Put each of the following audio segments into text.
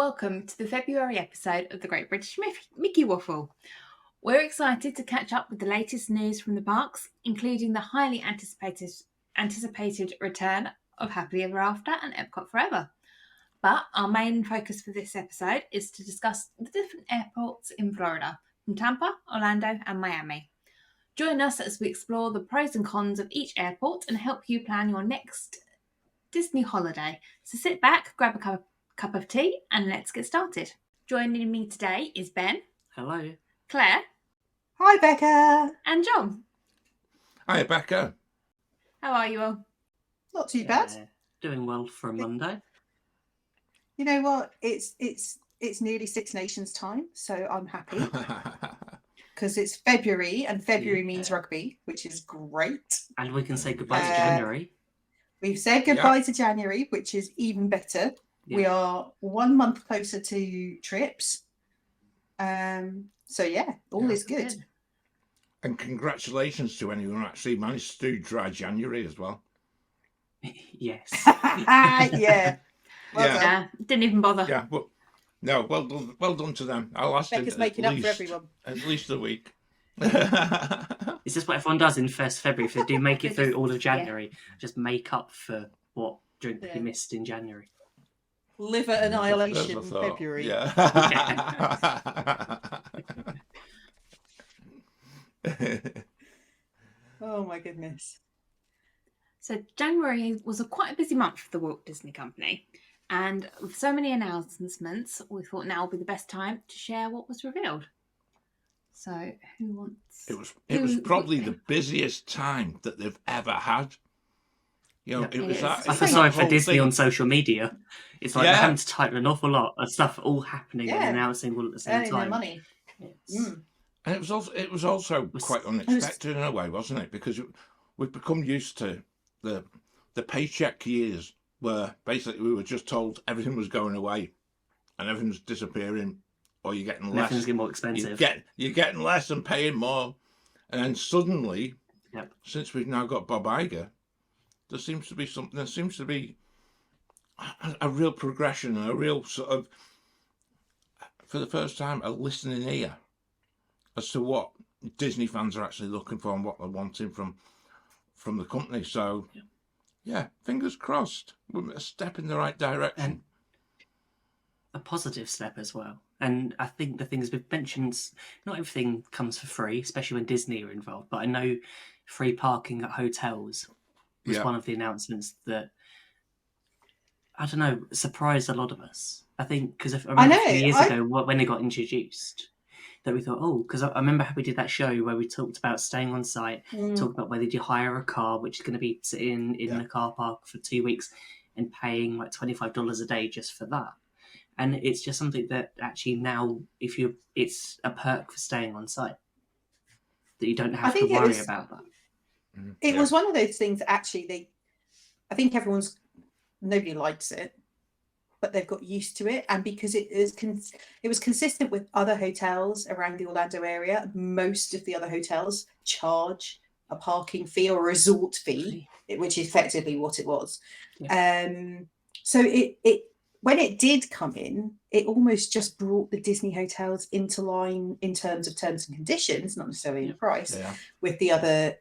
Welcome to the February episode of the Great British Mickey Waffle. We're excited to catch up with the latest news from the parks, including the highly anticipated return of Happily Ever After and Epcot Forever. But our main focus for this episode is to discuss the different airports in Florida, from Tampa, Orlando and Miami. Join us as we explore the pros and cons of each airport and help you plan your next Disney holiday. So sit back, grab a cup of tea and let's get started. Joining me today is Ben. Hello. Claire. Hi, Becca. And John. Hi, Becca. How are you all? Not too bad. Doing well for a Monday. You know what? It's nearly Six Nations time, so I'm happy because it's February, and February means rugby, which is great. And we can say goodbye to January. We've said goodbye to January, which is even better. Yeah. We are 1 month closer to trips. So all is good. And congratulations to anyone who actually managed to do dry January as well. Yes. Yeah. Didn't even bother. Yeah, well done to them. I'll ask Becca's making up for everyone. At least a week. Is this what everyone does in 1st February? If they do make it through all of January, just make up for what drink you missed in January. Liver annihilation in February. Yeah. Oh my goodness. So January was quite a busy month for the Walt Disney Company. And with so many announcements, we thought now would be the best time to share what was revealed. So who wants... It was probably the busiest time that they've ever had. You know, I feel sorry for Disney on social media. It's like they're having to type an awful lot of stuff all happening and announcing all at the same time. Their money. And it was also quite unexpected in a way, wasn't it? Because we've become used to the paycheck years where basically we were just told everything was going away and everything was disappearing, or you're getting less. Everything's getting more expensive. You're getting less and paying more. And then suddenly, since we've now got Bob Iger, there seems to be a real progression and a real sort of, for the first time, a listening ear as to what Disney fans are actually looking for and what they're wanting from the company. So, fingers crossed. We're a step in the right direction. And a positive step as well. And I think the things we've mentioned, not everything comes for free, especially when Disney are involved. But I know free parking at hotels was one of the announcements that, I don't know, surprised a lot of us. I think because I remember a few years ago when it got introduced, that we thought, because I remember how we did that show where we talked about staying on site, talked about whether you hire a car, which is going to be sitting in the car park for 2 weeks and paying like $25 a day just for that. And it's just something that actually now, it's a perk for staying on site, that you don't have to worry about that. It was one of those things that actually I think nobody likes it, but they've got used to it. And because it was consistent with other hotels around the Orlando area, most of the other hotels charge a parking fee or a resort fee, which is effectively what it was. So it when it did come in, it almost just brought the Disney hotels into line in terms of terms and conditions, not necessarily in price, with the other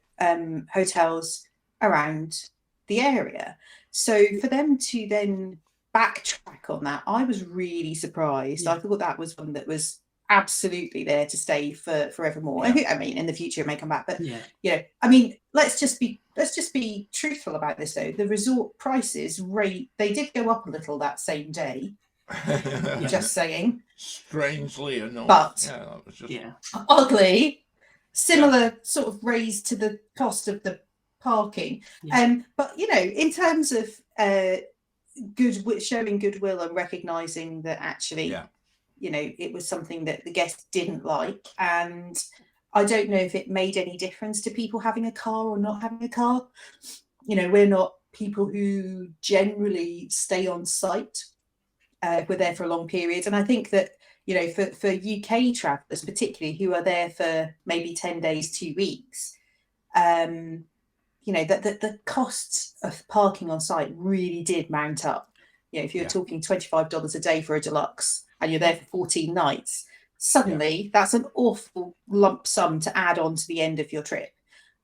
hotels around the area. So for them to then backtrack on that, I was really surprised. I thought that was one that was absolutely there to stay for forevermore. I mean, in the future it may come back, but I mean, let's just be truthful about this though. The resort prices they did go up a little that same day. Just saying. Strangely enough, but that was just... oddly similar sort of raise to the cost of the parking. But in terms of showing goodwill and recognizing that actually it was something that the guests didn't like, and I don't know if it made any difference to people having a car or not having a car. We're not people who generally stay on site. We're there for a long period, and I think that for UK travellers particularly, who are there for maybe 10 days, 2 weeks, the costs of parking on site really did mount up if you're talking $25 a day for a deluxe and you're there for 14 nights, suddenly that's an awful lump sum to add on to the end of your trip.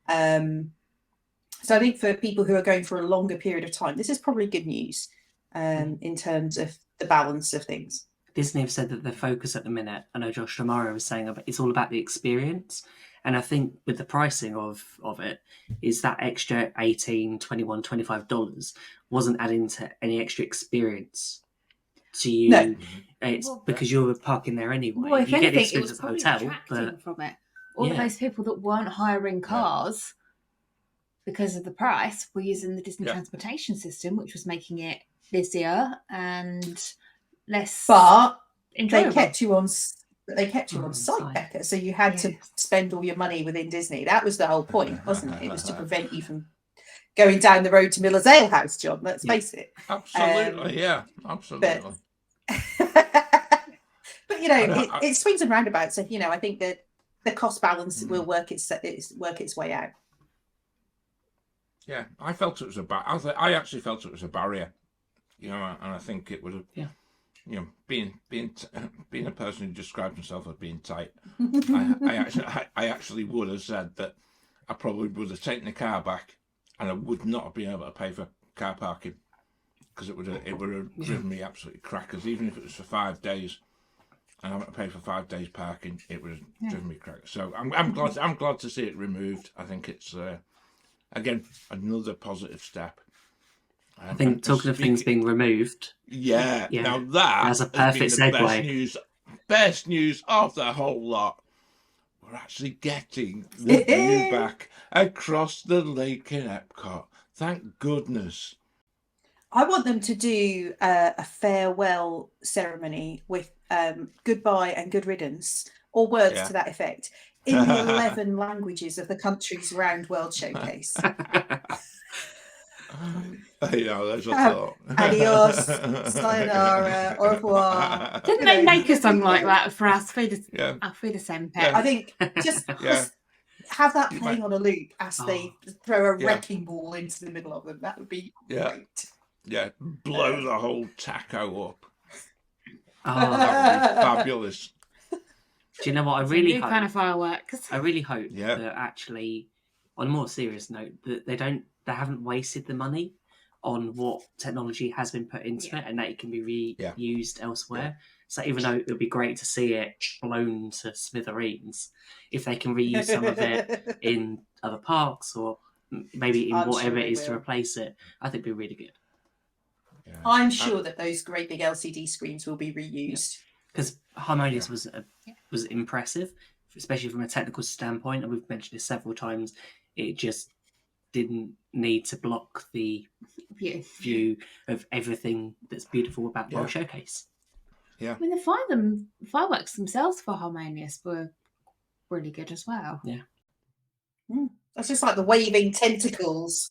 So I think for people who are going for a longer period of time, this is probably good news in terms of the balance of things. Disney have said that their focus at the minute, I know Josh Damaro was saying, it's all about the experience. And I think with the pricing of it, is that extra $18, $21, $25 wasn't adding to any extra experience to you. No. It's because you were parking there anyway. Well, if you get the anything, it experience was at the probably hotel. detracting But from it. All of those people that weren't hiring cars because of the price were using the Disney transportation system, which was making it busier and less enjoyable. They kept you on site, Becca, so you had to spend all your money within Disney. That was the whole point, wasn't it? It was to prevent you from going down the road to Miller's Ale House, John. Let's face it. Absolutely, absolutely. But it swings and roundabouts. So I think that the cost balance will work its way out. Yeah, I felt it was I actually felt it was a barrier, and I think it would have. Yeah. Being a person who describes himself as being tight, I actually would have said that I probably would have taken the car back, and I would not have been able to pay for car parking because it would have driven me absolutely crackers. Even if it was for 5 days, and I having to pay for 5 days parking, it would have driven me crackers. So I'm glad to see it removed. I think it's again another positive step. I think talking of things being removed. Yeah. Now that's a perfect segue. Best news of the whole lot. We're actually getting the view back across the lake in Epcot. Thank goodness. I want them to do a farewell ceremony with goodbye and good riddance, or words to that effect, in the 11 languages of the countries around World Showcase. There's a thought. Adios, sayonara, au revoir. Didn't they make a song like that for our Fida Sempe? I think just have that playing on a loop as they throw a wrecking ball into the middle of them. That would be great. Yeah, blow the whole taco up. That would be fabulous. Do you know what I really hope? Kind of fireworks. I really hope that actually, on a more serious note, that they haven't wasted the money on what technology has been put into it, and that it can be reused elsewhere. So even though it would be great to see it blown to smithereens, if they can reuse some of it in other parks or maybe in whatever it is to replace it, I think it'd be really good. Yeah. I'm sure that those great big LCD screens will be reused. Because Harmonious was impressive, especially from a technical standpoint, and we've mentioned it several times. It just didn't need to block the view of everything that's beautiful about World Showcase. Yeah, I mean the fireworks themselves for Harmonious were really good as well. Yeah, that's just like the waving tentacles.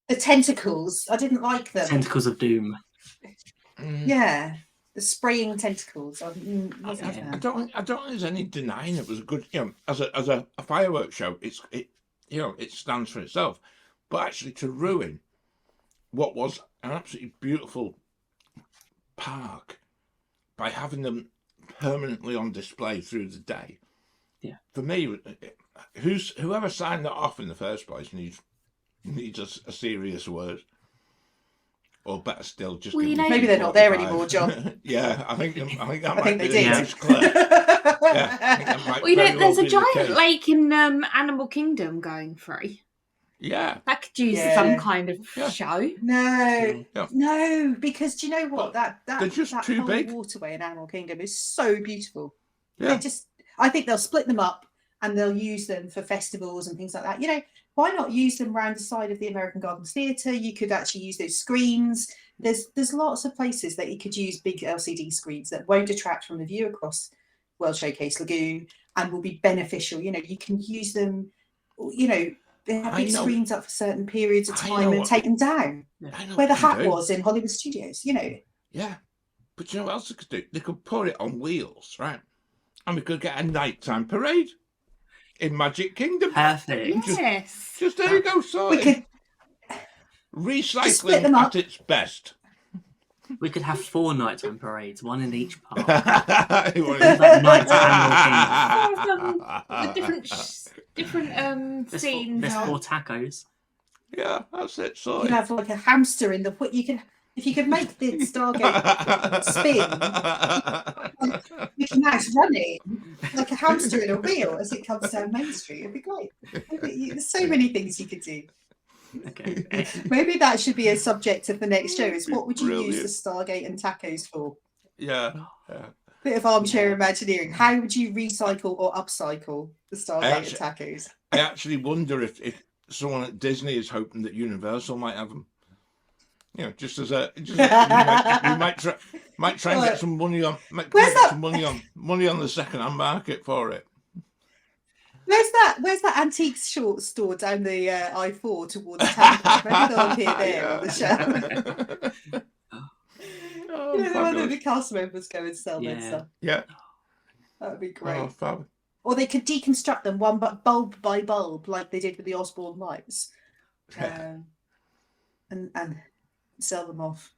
The tentacles, I didn't like them. Tentacles of doom. Yeah, the spraying tentacles. I don't think there's any denying it was a good. As a fireworks show, it stands for itself. But actually, to ruin what was an absolutely beautiful park by having them permanently on display through the day, for me, whoever signed that off in the first place needs a serious word, or better still, just maybe they're not there anymore, John. I think that might be they did. There's a giant lake in Animal Kingdom going free. Yeah, that could use some kind of show. No, because do you know what? That just that too whole big. waterway in Animal Kingdom is so beautiful. Yeah. I think they'll split them up and they'll use them for festivals and things like that. Why not use them around the side of the American Gardens Theatre? You could actually use those screens. There's lots of places that you could use big LCD screens that won't detract from the view across World Showcase Lagoon and will be beneficial. You can use them, they have big screens up for certain periods of time and take them down. Where the hat was in Hollywood Studios, Yeah. But you know what else they could do? They could put it on wheels, right? And we could get a nighttime parade in Magic Kingdom. Perfect. Just there you go. So we could recycling at its best. We could have 4 nighttime parades, one in each park. Like Night at Animal The different There's scenes. There's are- 4 tacos. Yeah, that's it. You So can have like a hamster in the if you could make the Stargate spin, you can actually run it like a hamster in a wheel as it comes down Main Street. It'd be great. There's so many things you could do. Okay. Maybe that should be a subject of the next show. Is what would you use Brilliant. the Stargate and tacos for? yeah. Bit of armchair Yeah. imagineering. How would you recycle or upcycle the Stargate and tacos? I actually wonder if someone at Disney is hoping that Universal might have them. You know, just as you might try and get some money on. Where's that? Some money on the second-hand market for it. Where's that antique short store down the I4 towards Tampa? Maybe they'll appear there on the show. Oh, You know, whether fabulous. the cast members go and sell their Yeah. stuff. Yeah. That would be great. Oh, fab. Or they could deconstruct them bulb by bulb, like they did with the Osborne lights, and sell them off.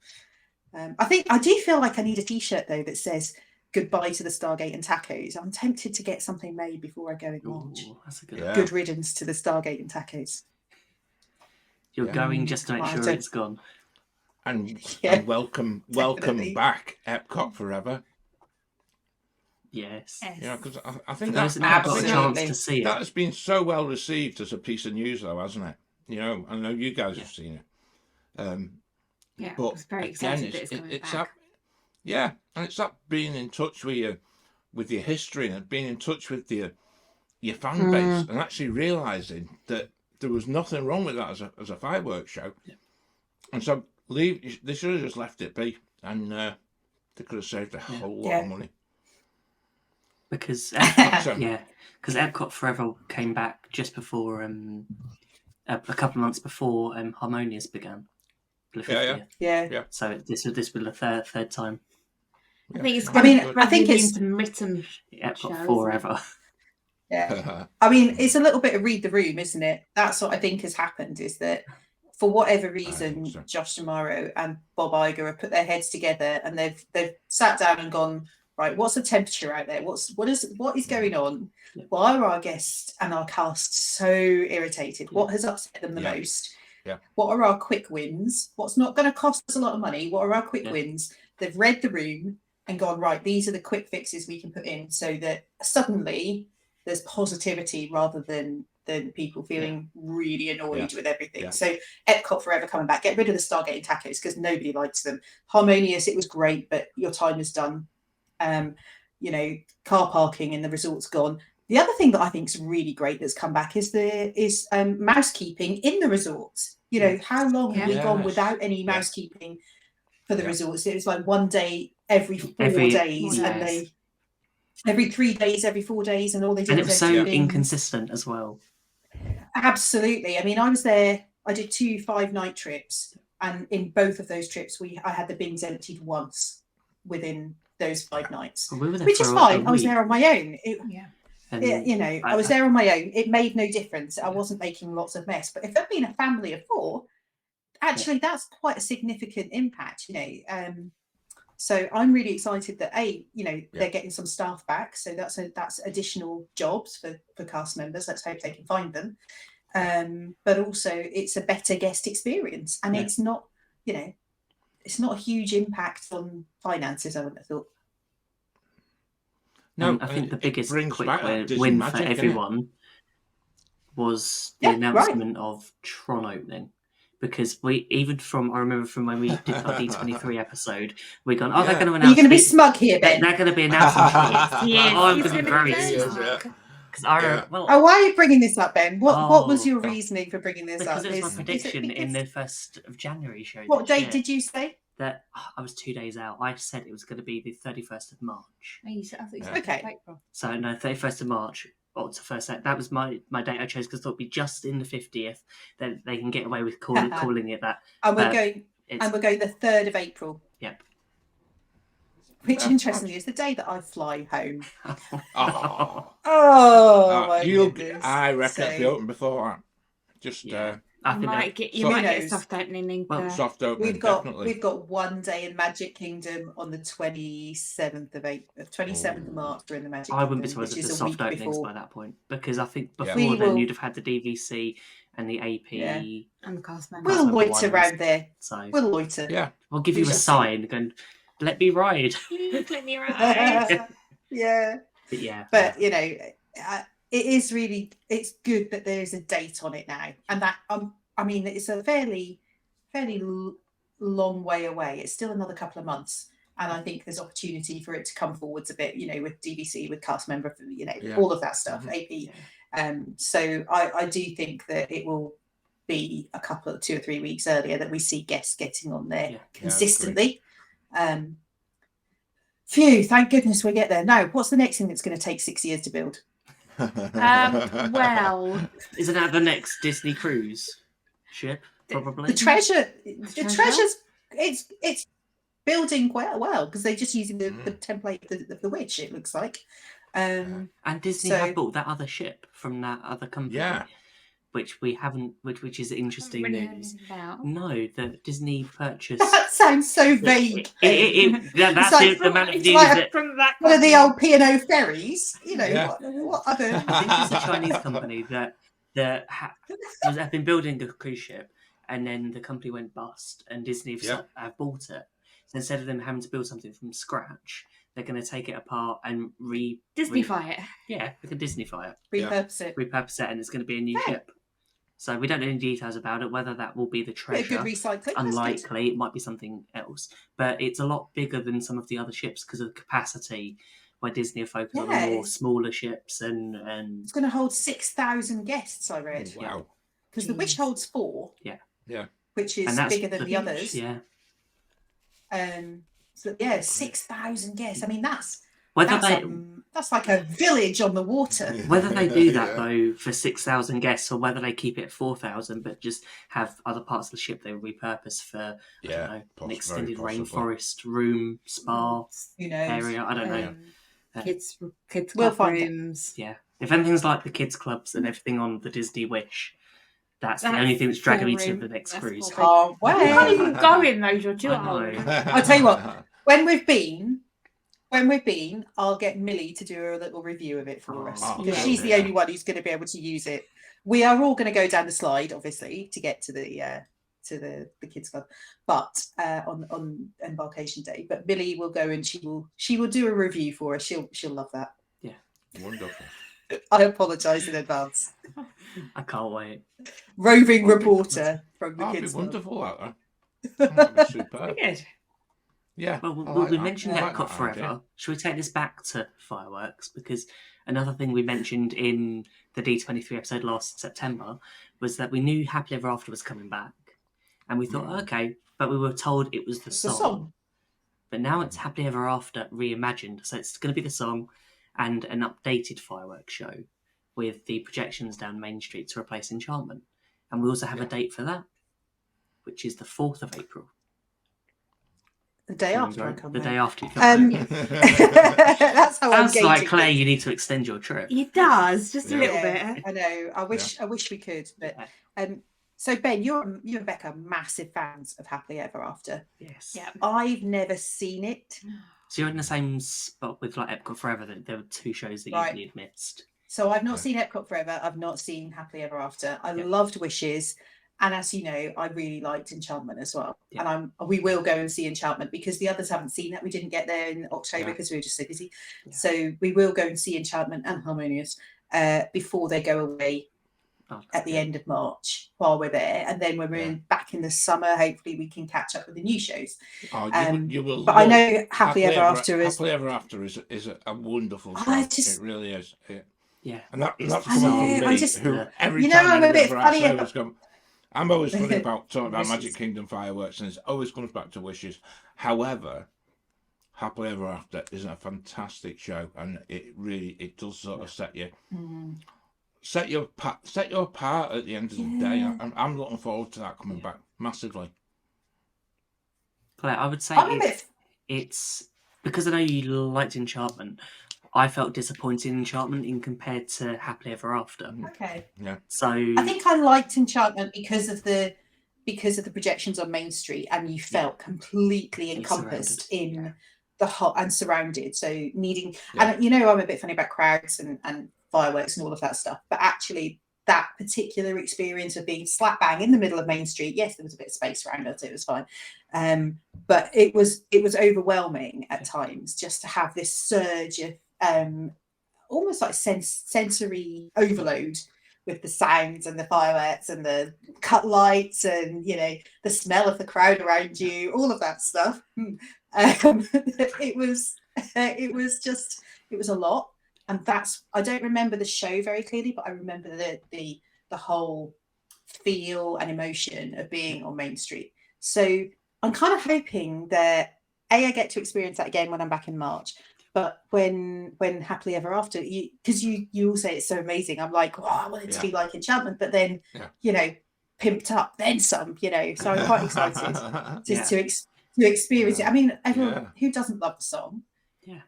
I do feel like I need a T-shirt though that says "Goodbye to the Stargate and Tacos." I'm tempted to get something made before I go in March. Ooh, that's a good. Yeah. Good riddance to the Stargate and Tacos. You're Yeah. going just to make Well, sure don't- it's gone. And, Yeah, and welcome definitely. back, Epcot Forever. Yes. Yes. You know, because I For think those that, that haven't got a Absolutely. chance to see it. that has been so well received as a piece of news, though, hasn't it? You know, I know you guys Yeah. have seen it. Yeah, I But was very again, excited that it's coming it's back. that, and it's that being in touch with your history and being in touch with your fan base, and actually realizing that there was nothing wrong with that as a fireworks show. Yeah. And so they should have just left it be, and they could have saved a whole lot of money. Because Epcot, So, because Epcot Forever came back just before a couple of months before Harmonious began. The Yeah, 50th. Yeah. So this will be the third time I think it's. I mean, gonna I think be it's- intermittent. Epcot Show, Forever. Yeah. I mean, it's a little bit of read the room, isn't it? That's what I think has happened, is that for whatever reason, so. Josh D'Amaro and Bob Iger have put their heads together and they've sat down and gone, right, what's the temperature out there? What is going on? Yeah. Why are our guests and our cast so irritated? What has upset them the Yeah. most? Yeah. What are our quick wins? What's not going to cost us a lot of money? What are our quick Yeah. wins? They've read the room and gone, right, these are the quick fixes we can put in so that suddenly there's positivity rather than people feeling really annoyed with everything. Yeah. So Epcot Forever coming back. Get rid of the Stargate and tacos because nobody likes them. Harmonious, it was great, but your time is done. You know, car parking in the resort's gone. The other thing that I think is really great that's come back is mousekeeping in the resorts. You know, how long have we gone Yes. without any Yeah. mousekeeping for the Yeah. resorts? It was like one day every 4 Every- days, and yes. they every 3 days, every 4 days, and all they did And it was was so empty bins. inconsistent as well. Absolutely. I mean, I was there. I did 2 5-night trips, and in both of those trips, I had the bins emptied once within those 5 nights, We were there which for is a fine. I was week, there on my own. Yeah. and You know, I was there on my own. It made no difference. I wasn't making lots of mess. But if there'd been a family of 4, actually, that's quite a significant impact. You know, so I'm really excited that they're getting some staff back. So that's additional jobs for cast members. Let's hope they can find them. But also, it's a better guest experience, and it's not, it's not a huge impact on finances. I wouldn't have thought. No, I think the biggest brings quick back that Disney win magic, for innit? everyone was the Yeah, right. announcement of Tron opening. Because I remember from when we did our D23 episode, we gone, they're Yeah. going to Are announce. you going to be smug here, Ben? They're going to be announcing Tron. Yes, I'm he's going to be gonna very very Yes, smug. yeah. Because I Yeah. Oh, why are you bringing this up, Ben? What was Oh, your God. reasoning for bringing this because up? it was my Is it prediction in because- the 1st of January show. What this date year, did you say? that I was 2 days out. I said it was going to be the 31st of March. Oh, I thought you said Okay. April. So no, 31st of March. Or to first that was my date I chose because I thought it'd be just in the 50th. Then they can get away with calling it that. And we're But going. It's, And we're going the 3rd of April. Yep. Which, Yeah. interestingly, is the day that I fly home. Oh. Oh, my I reckon goodness. it'll be So- open before that. Just Yeah. I think you might get a soft opening. Soft opening, definitely. We've got one day in Magic Kingdom on the 27th of April, 27th of March during the Magic Kingdom. I wouldn't be surprised if the soft openings by that point, because I think before then you'd have had the DVC and the AP and the cast members. We'll loiter around there. So we'll loiter. Yeah, I'll give you a sign going, "Let me ride." Let me ride. Yeah. But you know, it is really, it's good that there's a date on it now, and that I mean, it's a fairly long way away. It's still another couple of months, and I think there's opportunity for it to come forwards a bit. You know, with DVC, with cast member, you know, all of that stuff, AP. So I do think that it will be a couple of 2 or 3 weeks earlier that we see guests getting on there consistently. Phew, thank goodness we get there. Now, what's the next thing that's going to take 6 years to build? Well, isn't that the next Disney cruise ship? Probably the treasure's it's building quite well because they're just using the template of the witch. It looks like, and Disney have bought that other ship from that other company. Yeah. Which we haven't, which is interesting news. No, that Disney purchased. That sounds so vague. That's like the amount of news like one of the old P&O ferries. You know, what other? I think it's a Chinese company that have been building a cruise ship, and then the company went bust, and Disney have bought it. So instead of them having to build something from scratch, they're going to take it apart and Disneyfy it. Yeah, we can Disneyfy it. Repurpose it, and it's going to be a new ship. So we don't know any details about it, whether that will be the treasure. Good recycling. Unlikely, it might be something else. But it's a lot bigger than some of the other ships because of the capacity, where Disney are focused on the more smaller ships. And it's going to hold 6,000 guests, I read. Wow. Because the Wish holds 4. Yeah. Which is bigger than the others. Yeah. So 6,000 guests. I mean, that's like a village on the water. Whether they do that though for 6,000 guests, or whether they keep it at 4,000, but just have other parts of the ship they repurpose for an extended rainforest room, spa area. I don't know. Kids club rooms. Yeah, if anything's like the kids clubs and everything on the Disney Wish, that's the only thing that's dragging me to the next cruise. Can't wait. You can't even go in those. You're too old. I'll tell you what. When we've been, I'll get Millie to do a little review of it for us, because she's the only one who's going to be able to use it. We are all going to go down the slide, obviously, to get to the kids club, but on embarkation day. But Millie will go and she will do a review for us. She'll love that. Yeah, wonderful. I apologise in advance. I can't wait. Roving reporter from the kids club. Wonderful, that'd be superb. Good. Yeah. Well, we mentioned Epcot Forever. Should we take this back to fireworks? Because another thing we mentioned in the D23 episode last September was that we knew Happily Ever After was coming back. And we thought, okay, but we were told it was the song. But now it's Happily Ever After reimagined. So it's going to be the song and an updated fireworks show with the projections down Main Street to replace Enchantment. And we also have a date for that, which is the 4th of April. The day after I come The home. day after you come home. That's how I'm gauging like, Claire, you need to extend your trip. It does, just a little bit. I know. I wish we could. But so Ben, you and Becca are massive fans of Happily Ever After. Yes. Yeah. I've never seen it. So you're in the same spot with like Epcot Forever. That there were 2 shows that you'd missed. So I've not seen Epcot Forever. I've not seen Happily Ever After. I loved Wishes. And as you know, I really liked Enchantment as well. Yeah. And we will go and see Enchantment because the others haven't seen that. We didn't get there in October because we were just so busy. Yeah. So we will go and see Enchantment and Harmonious before they go away at the end of March while we're there. And then when we're back in the summer, hopefully we can catch up with the new shows. You will. But I know Happily Ever After is a wonderful show. It really is. Yeah. And that's coming from me, who every time I'm a bit funny. I'm always funny about talking about Magic Kingdom fireworks, and it always comes back to Wishes. However, Happily Ever After is a fantastic show, and it does sort of set you apart at the end of the day. I'm looking forward to that coming back massively. Claire, I would say it's because I know you liked Enchantment. I felt disappointed in Enchantment in compared to Happily Ever After. Okay. Yeah. So I think I liked Enchantment because of the projections on Main Street, and you felt completely You're encompassed surrounded. in the hot and surrounded. So needing, Yeah. and you know, I'm a bit funny about crowds and fireworks and all of that stuff, but actually that particular experience of being slap bang in the middle of Main Street, yes, there was a bit of space around us, it was fine, but it was overwhelming at times just to have this surge of almost like sensory overload with the sounds and the fireworks and the cut lights and, you know, the smell of the crowd around you, all of that stuff. It was a lot. And I don't remember the show very clearly, but I remember the whole feel and emotion of being on Main Street. So I'm kind of hoping that I get to experience that again when I'm back in March. But when Happily Ever After, because you all say it's so amazing, I'm like, oh, I want it to be like Enchantment, but then you know, pimped up, then some, you know. So I'm quite excited to experience it. I mean, everyone who doesn't love the song. Yeah.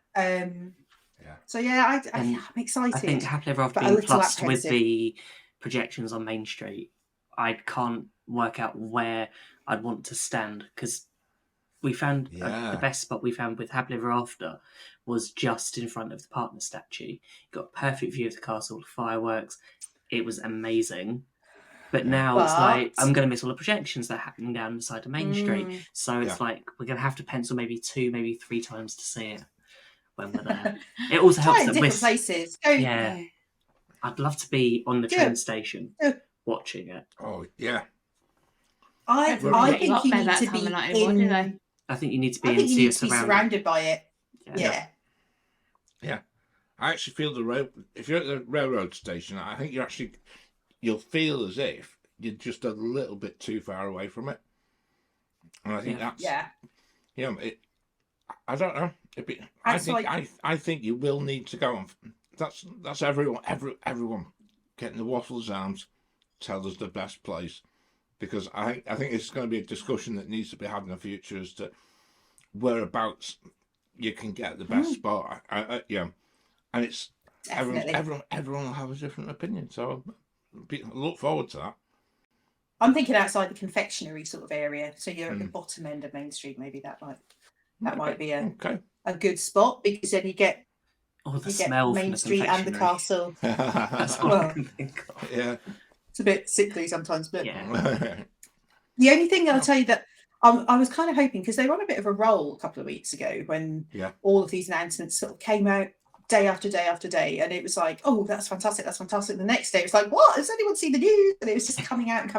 So yeah, I'm excited. I think Happily Ever After being plussed with the projections on Main Street, I can't work out where I'd want to stand, because we found the best spot we found with Happily Ever After was just in front of the partner statue. You got a perfect view of the castle, the fireworks. It was amazing. But now it's like, I'm going to miss all the projections that are happening down the side of Main Street. So it's like, we're going to have to pencil maybe 2, maybe 3 times to see it when we're there. It also helps that different places. I'd love to be on the train station watching it. Oh, yeah. I think you need to be in... I think you need to be in, see it surrounded by it. Yeah. I actually feel if you're at the railroad station, I think you'll feel as if you're just a little bit too far away from it. And I think that's I don't know. I think you will need to go on. That's everyone getting the Waffles Arms tell us the best place, because I think it's going to be a discussion that needs to be had in the future as to whereabouts you can get the best spot. And it's everyone will have a different opinion, so I look forward to that. I'm thinking outside the confectionery sort of area, so you're at the bottom end of Main Street. Maybe that might be a good spot, because then you get the smell Main from the Street and the castle. That's what I can think of. Yeah, it's a bit sickly sometimes, but the only thing I'll tell you that I was kind of hoping, because they were on a bit of a roll a couple of weeks ago when all of these announcements sort of came out day after day after day, and it was like, oh, that's fantastic. The next day it was like, what, has anyone seen the news? And it was just coming out.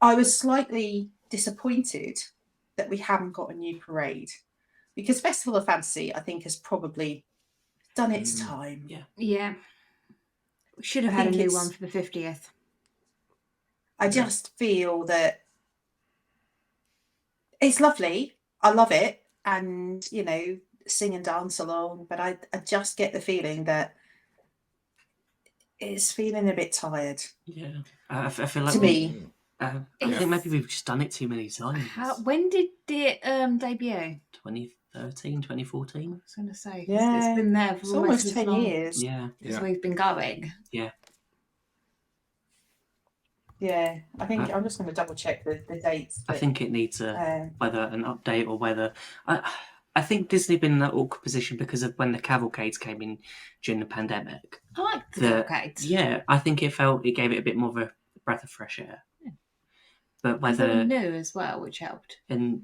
I was slightly disappointed that we haven't got a new parade, because Festival of Fantasy, I think, has probably done its time. We should have had a new one for the 50th. I just feel that it's lovely. I love it, and you know, sing and dance along, but I just get the feeling that it's feeling a bit tired. I feel like to me. I think maybe we've just done it too many times. When did it debut? 2013, 2014. I was going to say, it's been there for almost 10 years. Because we've been going. I think I'm just going to double check the dates. I think it needs whether an update or whether... I think Disney been in that awkward position because of when the cavalcades came in during the pandemic. I like the cavalcades. Yeah, I think it gave it a bit more of a breath of fresh air. But whether... They were new as well, which helped. In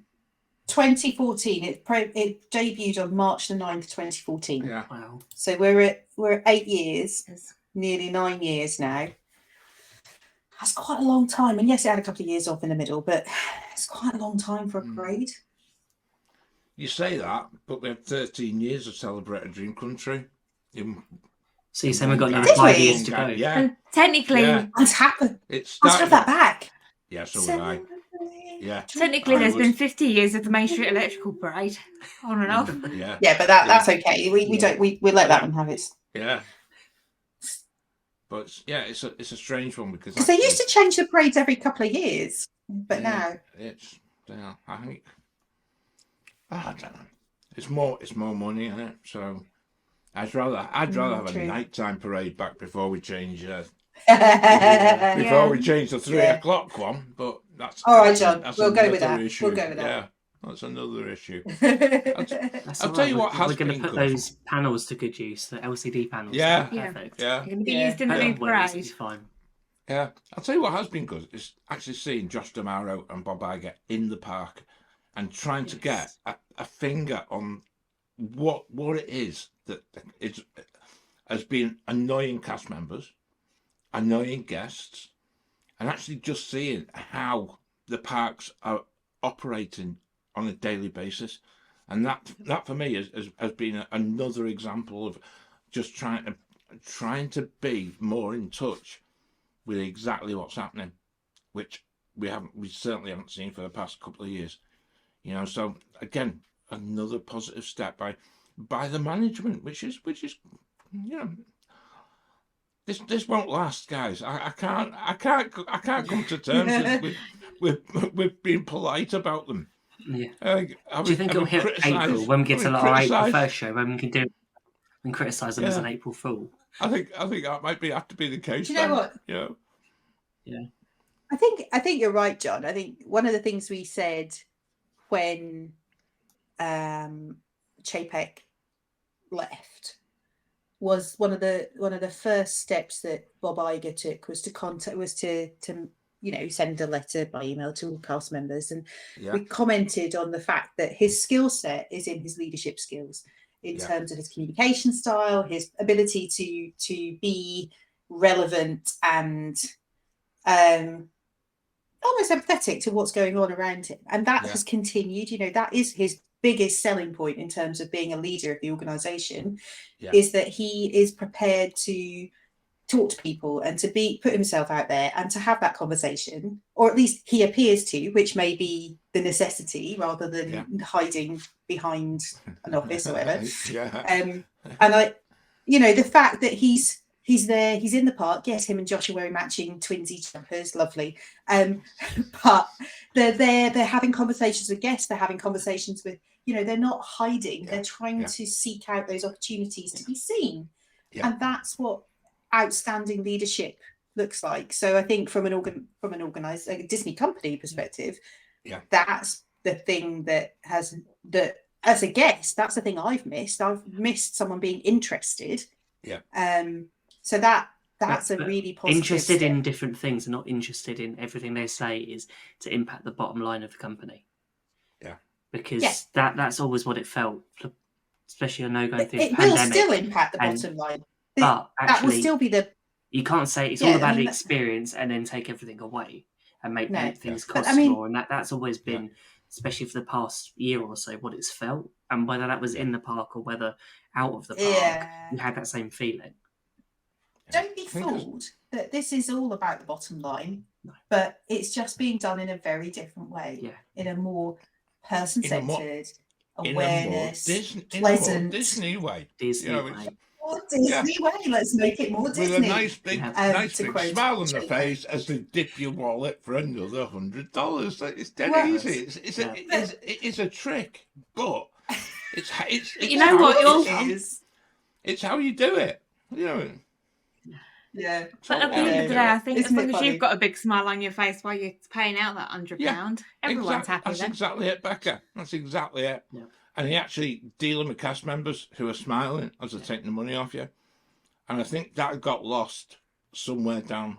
2014, it debuted on March the 9th, 2014. Yeah. Wow. So we're at 8 years, nearly 9 years now. That's quite a long time. And yes, it had a couple of years off in the middle, but it's quite a long time for a parade. You say that, but we had 13 years of Celebrate a Dream Country. So you're saying we've got another 5 years to go? Yeah. And technically, Let's have that back. Yeah, so would I. Yeah. Technically, there's been 50 years of the Main Street Electrical Parade, on and off. Yeah, but that's okay. We let that one have its. Yeah. But it's a strange one, because they used to change the parades every couple of years, but now I think I don't know. It's more money in it, so I'd rather have true. a nighttime parade back before we change Yeah. we change the 3 Yeah. o'clock one. But that's All right, John. That's We'll go with another that. issue. We'll go with that. Yeah, that's another issue. That's I'll all tell right. you what has We're going to been put good. those panels to good use. The LCD panels. Yeah. Perfect. Yeah. They're going to be Yeah. used in the Put new them where it's parade. fine. Yeah, I'll tell you what has been good is actually seeing Josh D'Amaro and Bob Iger in the park and trying to get a finger on what it is that has been annoying cast members, annoying guests, and actually just seeing how the parks are operating on a daily basis. And that for me has been another example of just trying to be more in touch with exactly what's happening, which we certainly haven't seen for the past couple of years. You know, so again, another positive step by the management, which is you know, this won't last, guys. I can't come to terms with being polite about them. Yeah. Do you think it'll hit April when we get to our April first show, when we can do and criticise them as an April Fool? I think that might have to be the case. Do you know what? You know? Yeah. I think you're right, John. I think one of the things we said when Chapek left was one of the first steps that Bob Iger took was to send a letter by email to all cast members, and we commented on the fact that his skill set is in his leadership skills, in terms of his communication style, his ability to be relevant and almost empathetic to what's going on around him, and that has continued. You know, that is his biggest selling point in terms of being a leader of the organization, is that he is prepared to talk to people and to put himself out there and to have that conversation, or at least he appears to, which may be the necessity rather than hiding behind an office or whatever. And the fact that he's there, he's in the park. Yes, him and Josh are wearing matching twinsy jumpers, lovely. But they're there, they're having conversations with guests, they're having conversations with, they're not hiding, they're trying to seek out those opportunities to be seen. And that's what outstanding leadership looks like. So I think from an organized Disney company perspective, that's the thing that as a guest, that's the thing I've missed. I've missed someone being interested. So that's a really positive interested step. in different things and not interested in everything they say is to impact the bottom line of the company. Because that's always what it felt, especially going through the pandemic. It will still impact the bottom line. But actually, that will still be you can't say it's all about the experience and then take everything away and make things cost more. And that's always been, especially for the past year or so, what it's felt. And whether that was in the park or whether out of the park, you had that same feeling. Don't be fooled that this is all about the bottom line, but it's just being done in a very different way, in a more person-centered, awareness, pleasant, Disney way. More Disney way. Let's make it more Disney. With a nice big smile on the face as they dip your wallet for another $100. It's dead easy. It is a trick, but it's you know what? It's how you do it. Yeah. But at the end of the day, I think as long as you've got a big smile on your face while you're paying out that £100, everyone's happy. That's exactly it, Becca. That's exactly it. Yeah. And he actually dealing with cast members who are smiling as they're taking the money off you. And I think that got lost somewhere down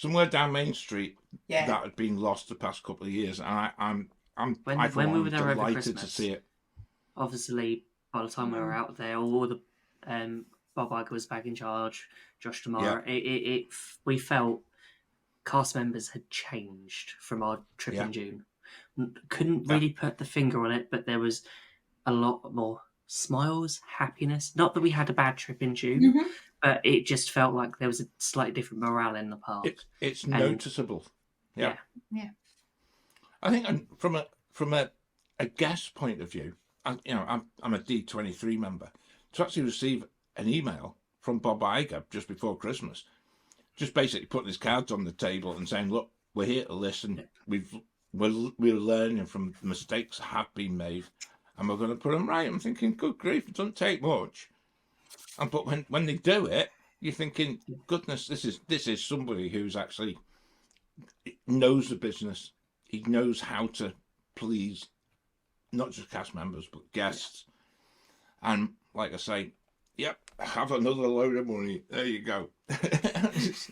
Main Street. That had been lost the past couple of years. And I'm when we were there over delighted Christmas, to see it. Obviously, by the time we were out there, all the Bob Iger was back in charge, Josh D'Amaro. We felt cast members had changed from our trip in June. Couldn't really put the finger on it, but there was a lot more smiles, happiness. Not that we had a bad trip in June, but it just felt like there was a slightly different morale in the park. It's noticeable. Yeah. I think from a guest point of view, I'm a D23 member. To actually receive an email from Bob Iger just before Christmas, just basically putting his cards on the table and saying, "Look, we're here to listen. We're learning from mistakes that have been made, and we're going to put them right." I'm thinking, good grief, it doesn't take much. But when they do it, you're thinking, goodness, this is somebody who's actually knows the business. He knows how to please not just cast members but guests. And like I say, yep, have another load of money. There you go. Is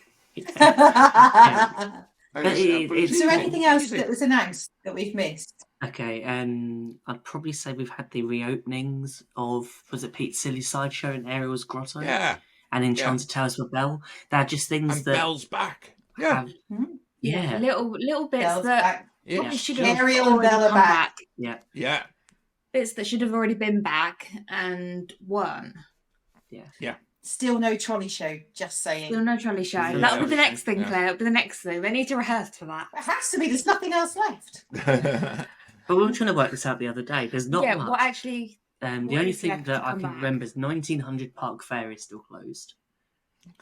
there anything else that was announced that we've missed? Okay, I'd probably say we've had the reopenings of, was it Pete's Silly Sideshow and Ariel's Grotto? Yeah. And Enchanted Tales with Belle. They're just things and that Belle's back. Yeah. Yeah. Little bits Belle's that back. probably should have Ariel and already Belle are come back. Yeah. Yeah. Bits that should have already been back and weren't. Yeah. Still no trolley show, just saying. Still no trolley show. No That'll be the trolley next show, thing, Claire. That'll be the next thing. They need to rehearse for that. It has to be. There's nothing else left. But we were trying to work this out the other day. There's not much. What actually... The what only is thing left that to I come can back? remember is 1900 Park Fair is still closed.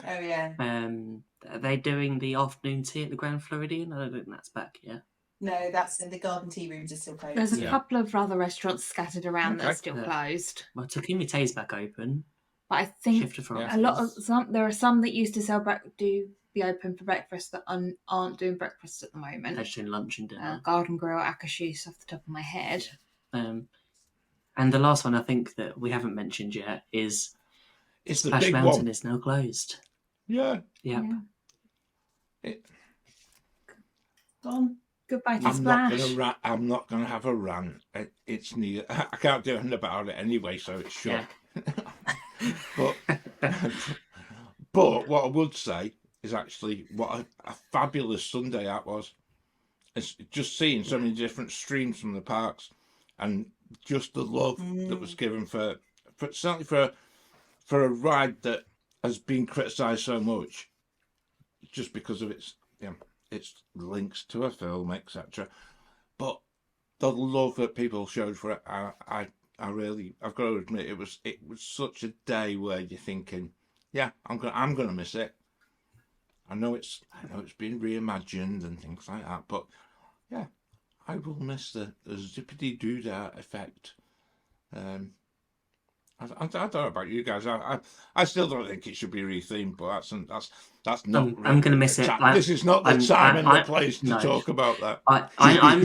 Oh, yeah. Are they doing the afternoon tea at the Grand Floridian? I don't think that's back yet. No, that's in the garden tea rooms are still closed. There's a Yeah. couple of other restaurants scattered around that are Okay. still Yeah. closed. Well, Takumi Tea's back open. But I think Shifted for a lot of there are some that used to do be open for breakfast that aren't doing breakfast at the moment. They're just doing lunch and dinner. Garden Grill, Akashus off the top of my head. And the last one I think that we haven't mentioned yet is It's the Splash big Mountain one. is now closed. Yeah. Yep. Yeah. Gone. Goodbye to I'm not Splash. gonna I'm not gonna have a rant. It's near. I can't do anything about it anyway, so it's shut. but what I would say is actually what a fabulous Sunday that was. It's just seeing so many different streams from the parks, and just the love that was given for certainly for a ride that has been criticised so much, just because of its links to a film, etc. But the love that people showed for it, I've got to admit, it was such a day where you're thinking, yeah, I'm gonna miss it. I know it's been reimagined and things like that, but yeah, I will miss the zippity doo dah effect. I don't know about you guys. I still don't think it should be rethemed, but that's not. I'm going to miss it. This is not the time and the place to talk about that. I'm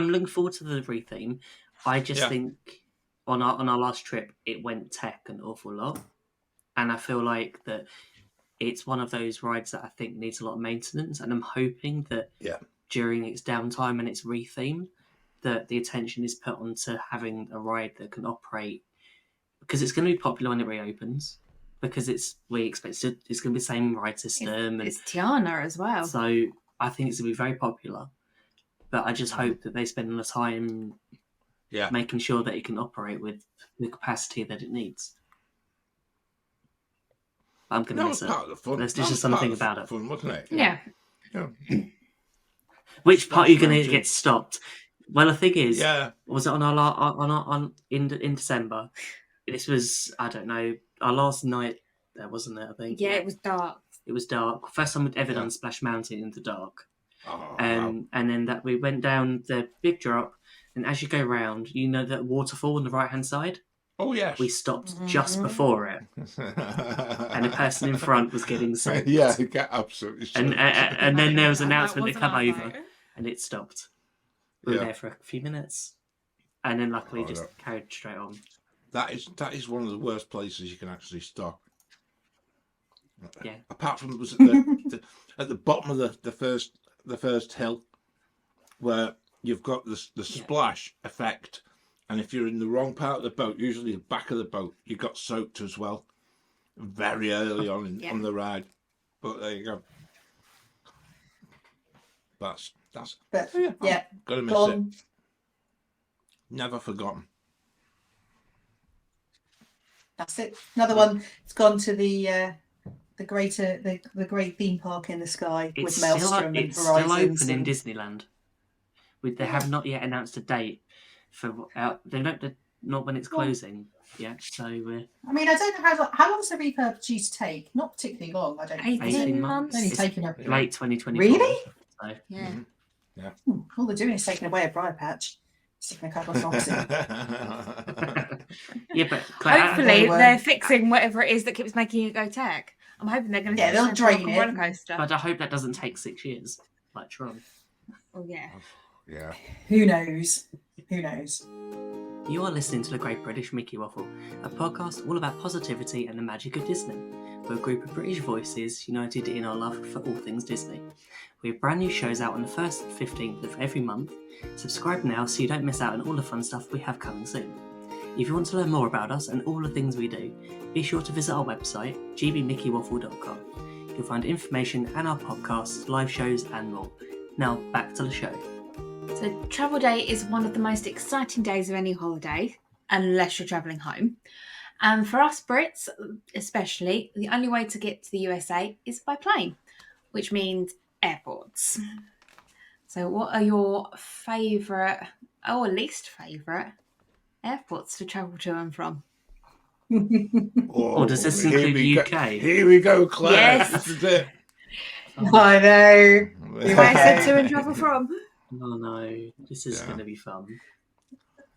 looking forward to the retheme. I just think on our last trip it went tech an awful lot, and I feel like that it's one of those rides that I think needs a lot of maintenance, and I'm hoping that during its downtime and its retheme, that the attention is put onto having a ride that can operate, because it's going to be popular when it reopens, because it's going to be the same ride system. It's Tiana as well. So I think it's going to be very popular, but I just hope that they spend the time making sure that it can operate with the capacity that it needs. I'm going to miss it. Part of the fun. There's just something about it. Fun, wasn't it? Yeah. Which part are you going to get stopped? Well, the thing is, was it in December? This was, I don't know, our last night there, wasn't it? I think. Yeah, it was dark. It was dark. First time we'd ever done Splash Mountain in the dark. Oh, And then that we went down the big drop, and as you go round, you know that waterfall on the right hand side. Oh yes. We stopped just before it, and the person in front was getting soaked. Yeah, get absolutely soaked. And then there was an announcement to That come wasn't over, our and it stopped. We were there for a few minutes, and then luckily just carried straight on. That is one of the worst places you can actually stop. Yeah. Apart from was at the bottom of the first hill, where you've got the splash effect, and if you're in the wrong part of the boat, usually the back of the boat, you got soaked as well, very early on the ride. But there you go. That's Gonna miss it. Never forgotten. That's it. Another one. It's gone to the great theme park in the sky with Maelstrom and It's still Horizons. open in Disneyland. They have not yet announced a date for they don't not when it's closing yet. So I mean, I don't know how long does the refurb due to take? Not particularly long. I don't think. 18 months. Only taken a late 2024. Really? So. Yeah. All they're doing is taking away a briar patch, sticking a couple of songs in. Yeah, but Claire, Hopefully, were. they're fixing whatever it is that keeps making it go tech. I'm hoping they're going to Yeah, they'll drain it. roller coaster. but I hope that doesn't take 6 years, like Tron. Oh yeah. Yeah. Who knows? Who knows? You are listening to the Great British Mickey Waffle, a podcast all about positivity and the magic of Disney. We're a group of British voices united in our love for all things Disney. We have brand new shows out on the 1st and 15th of every month. Subscribe now so you don't miss out on all the fun stuff we have coming soon. If you want to learn more about us and all the things we do, be sure to visit our website, gbmickeywaffle.com. You'll find information and our podcasts, live shows and more. Now, back to the show. So travel day is one of the most exciting days of any holiday, unless you're travelling home. And for us Brits, especially, the only way to get to the USA is by plane, which means airports. So what are your favourite, or least favourite, airports to travel to and from? Or does this here include we UK? Go. Here we go, Claire. Yes. This is it. I know. Where I said to and travel from. Oh no, this is going to be fun.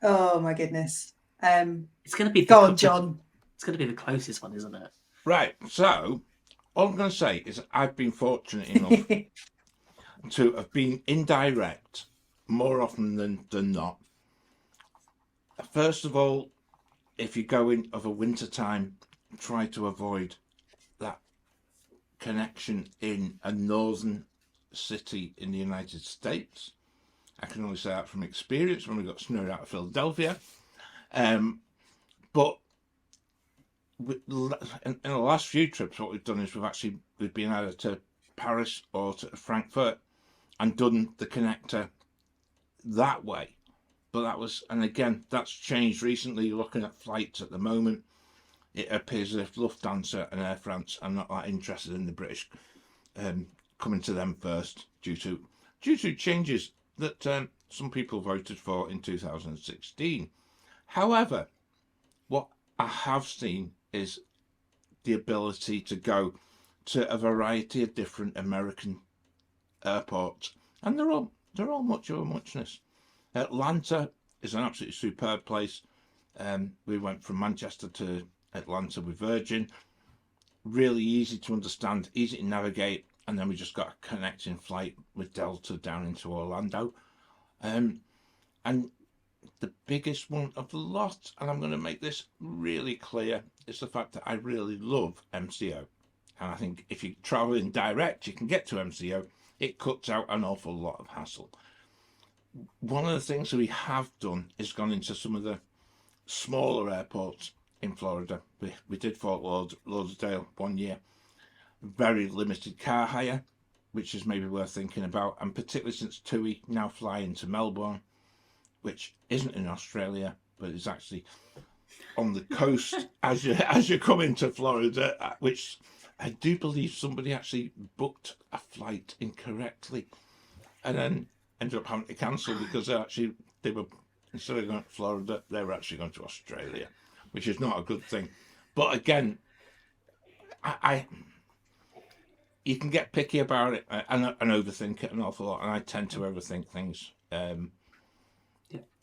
Oh my goodness. It's going to be Go on, John. It's going to be the closest one, isn't it? Right. So, all I'm going to say is I've been fortunate enough to have been indirect more often than not. First of all, if you go in of a winter time, try to avoid that connection in a northern city in the United States. I can only say that from experience when we got snowed out of Philadelphia. But in the last few trips, what we've done is we've been either to Paris or to Frankfurt and done the connector that way. But and again, that's changed recently. Looking at flights at the moment, it appears as if Lufthansa and Air France are not that interested in the British coming to them first due to changes that some people voted for in 2016. However, what I have seen is the ability to go to a variety of different American airports, and they're all much of a muchness. Atlanta is an absolutely superb place. We went from Manchester to Atlanta with Virgin. Really easy to understand, easy to navigate, and then we just got a connecting flight with Delta down into Orlando. And the biggest one of the lot, and I'm going to make this really clear, is the fact that I really love MCO. And I think if you're traveling direct, you can get to MCO. It cuts out an awful lot of hassle. One of the things that we have done is gone into some of the smaller airports in Florida. We did Fort Lauderdale one year. Very limited car hire, which is maybe worth thinking about, and particularly since TUI now fly into Melbourne, which isn't in Australia, but is actually on the coast as you come into Florida, which I do believe somebody actually booked a flight incorrectly and then ended up having to cancel because they were instead of going to Florida, they were actually going to Australia, which is not a good thing. But again, you can get picky about it and overthink it an awful lot, and I tend to overthink things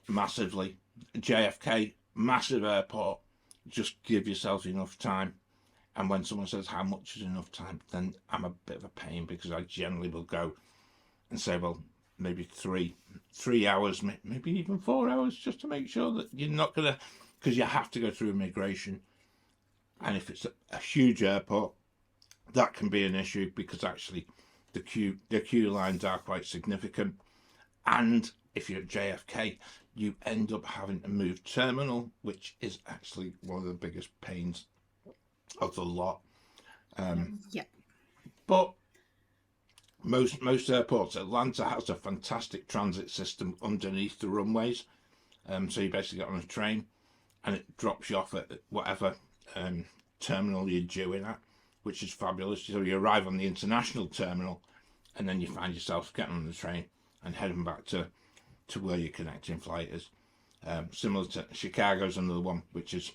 massively. JFK, massive airport, just give yourself enough time. And when someone says how much is enough time, then I'm a bit of a pain because I generally will go and say, well, maybe three hours, maybe even 4 hours, just to make sure that you're not going to, because you have to go through immigration. And if it's a huge airport, that can be an issue because actually the queue lines are quite significant. And if you're at JFK, you end up having to move terminal, which is actually one of the biggest pains of the lot. But most airports, Atlanta has a fantastic transit system underneath the runways. So you basically get on a train and it drops you off at whatever terminal you're due in at, which is fabulous. So you arrive on the international terminal and then you find yourself getting on the train and heading back to where your connecting flight is. Similar to Chicago's another one, which is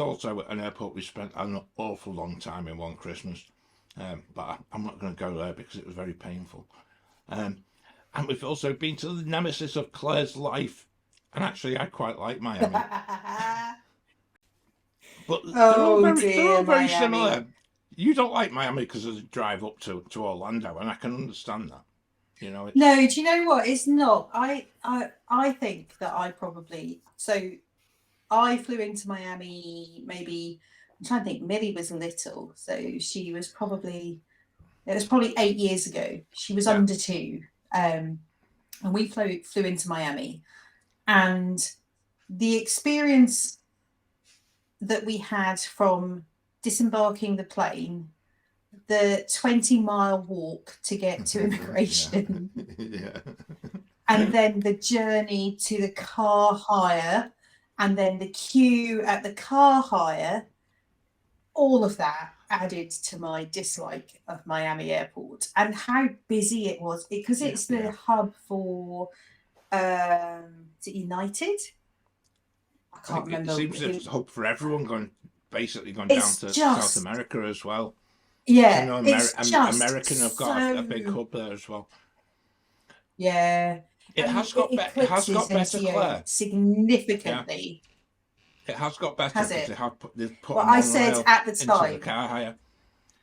also an airport we spent an awful long time in one Christmas. But I'm not going to go there because it was very painful. And we've also been to the nemesis of Claire's life, And actually, I quite like Miami. But Oh, they're dear, all very Miami. similar. You don't like Miami because of the drive up to Orlando, and I can understand that. You know, it's... No, do you know what? It's not. I think that I flew into Miami maybe, I'm trying to think, Millie was little, so it was probably 8 years ago. She was under 2. And we flew into Miami, and the experience that we had from disembarking the plane, the 20-mile walk to get to immigration, and then the journey to the car hire, and then the queue at the car hire, all of that added to my dislike of Miami Airport and how busy it was, because it's the hub for is it United? I can't remember. It seems it's a hub for everyone going down to South America as well. Yeah, I know American have got a big hub there as well. Yeah, it has got better, Claire. Significantly. Yeah. It has got better because they've put. Well, I said at the time, into the car hire.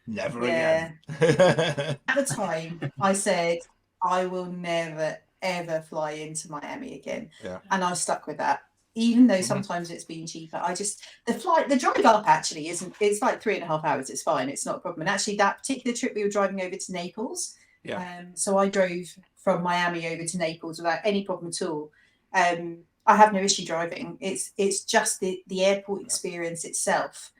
Never again. At the time, I said I will never ever fly into Miami again, and I stuck with that. Even though sometimes it's been cheaper, the drive up actually isn't. It's like 3.5 hours. It's fine. It's not a problem. And actually, that particular trip we were driving over to Naples. So I drove from Miami over to Naples without any problem at all. I have no issue driving. It's just the airport experience itself.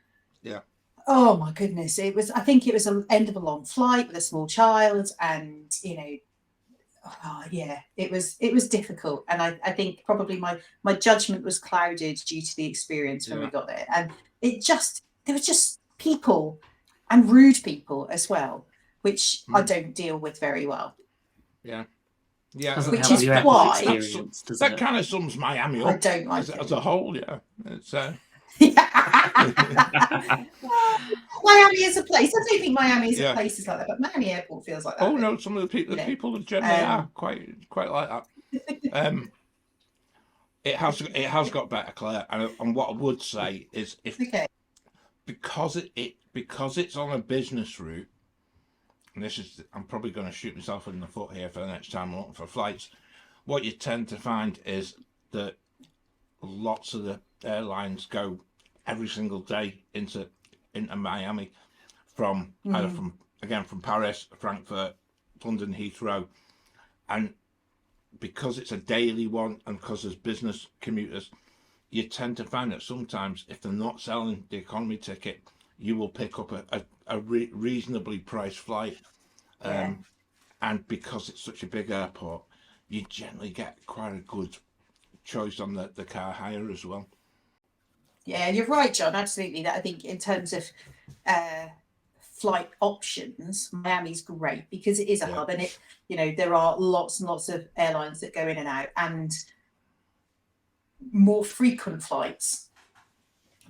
Yeah. Oh my goodness! I think it was the end of a long flight with a small child, and it was difficult, and I think probably my judgment was clouded due to the experience when we got there, and there were just people and rude people as well, which I don't deal with very well. Yeah, which is why that kind of sums Miami up. I don't like it as a whole. Yeah, it's. Miami is a place. I don't think Miami is a place is like that, but Miami Airport feels like that. Oh no, some of the people generally are quite like that. It has got better, Claire. And what I would say is because it's on a business route, and I'm probably going to shoot myself in the foot here for the next time I'm looking for flights. What you tend to find is that lots of the airlines go every single day into Miami from Paris, Frankfurt, London Heathrow, and because it's a daily one and because there's business commuters, you tend to find that sometimes if they're not selling the economy ticket, you will pick up a reasonably priced flight, and because it's such a big airport, you generally get quite a good choice on the car hire as well. Yeah, you're right, John. Absolutely. That I think in terms of flight options, Miami's great because it is a hub, and there are lots and lots of airlines that go in and out, and more frequent flights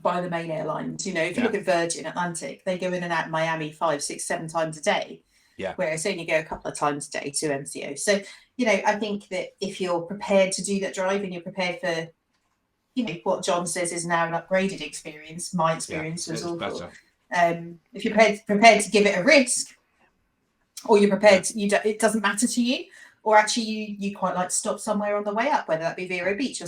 by the main airlines. If you look at Virgin Atlantic, they go in and out of Miami 5, 6, 7 times a day. Yeah. Whereas they only go a couple of times a day to MCO. So, I think that if you're prepared to do that drive and you're prepared for what John says is now an upgraded experience. My experience was awful. If you're prepared to give it a risk, or you're prepared, it doesn't matter to you, or actually you quite like to stop somewhere on the way up, whether that be Vero Beach or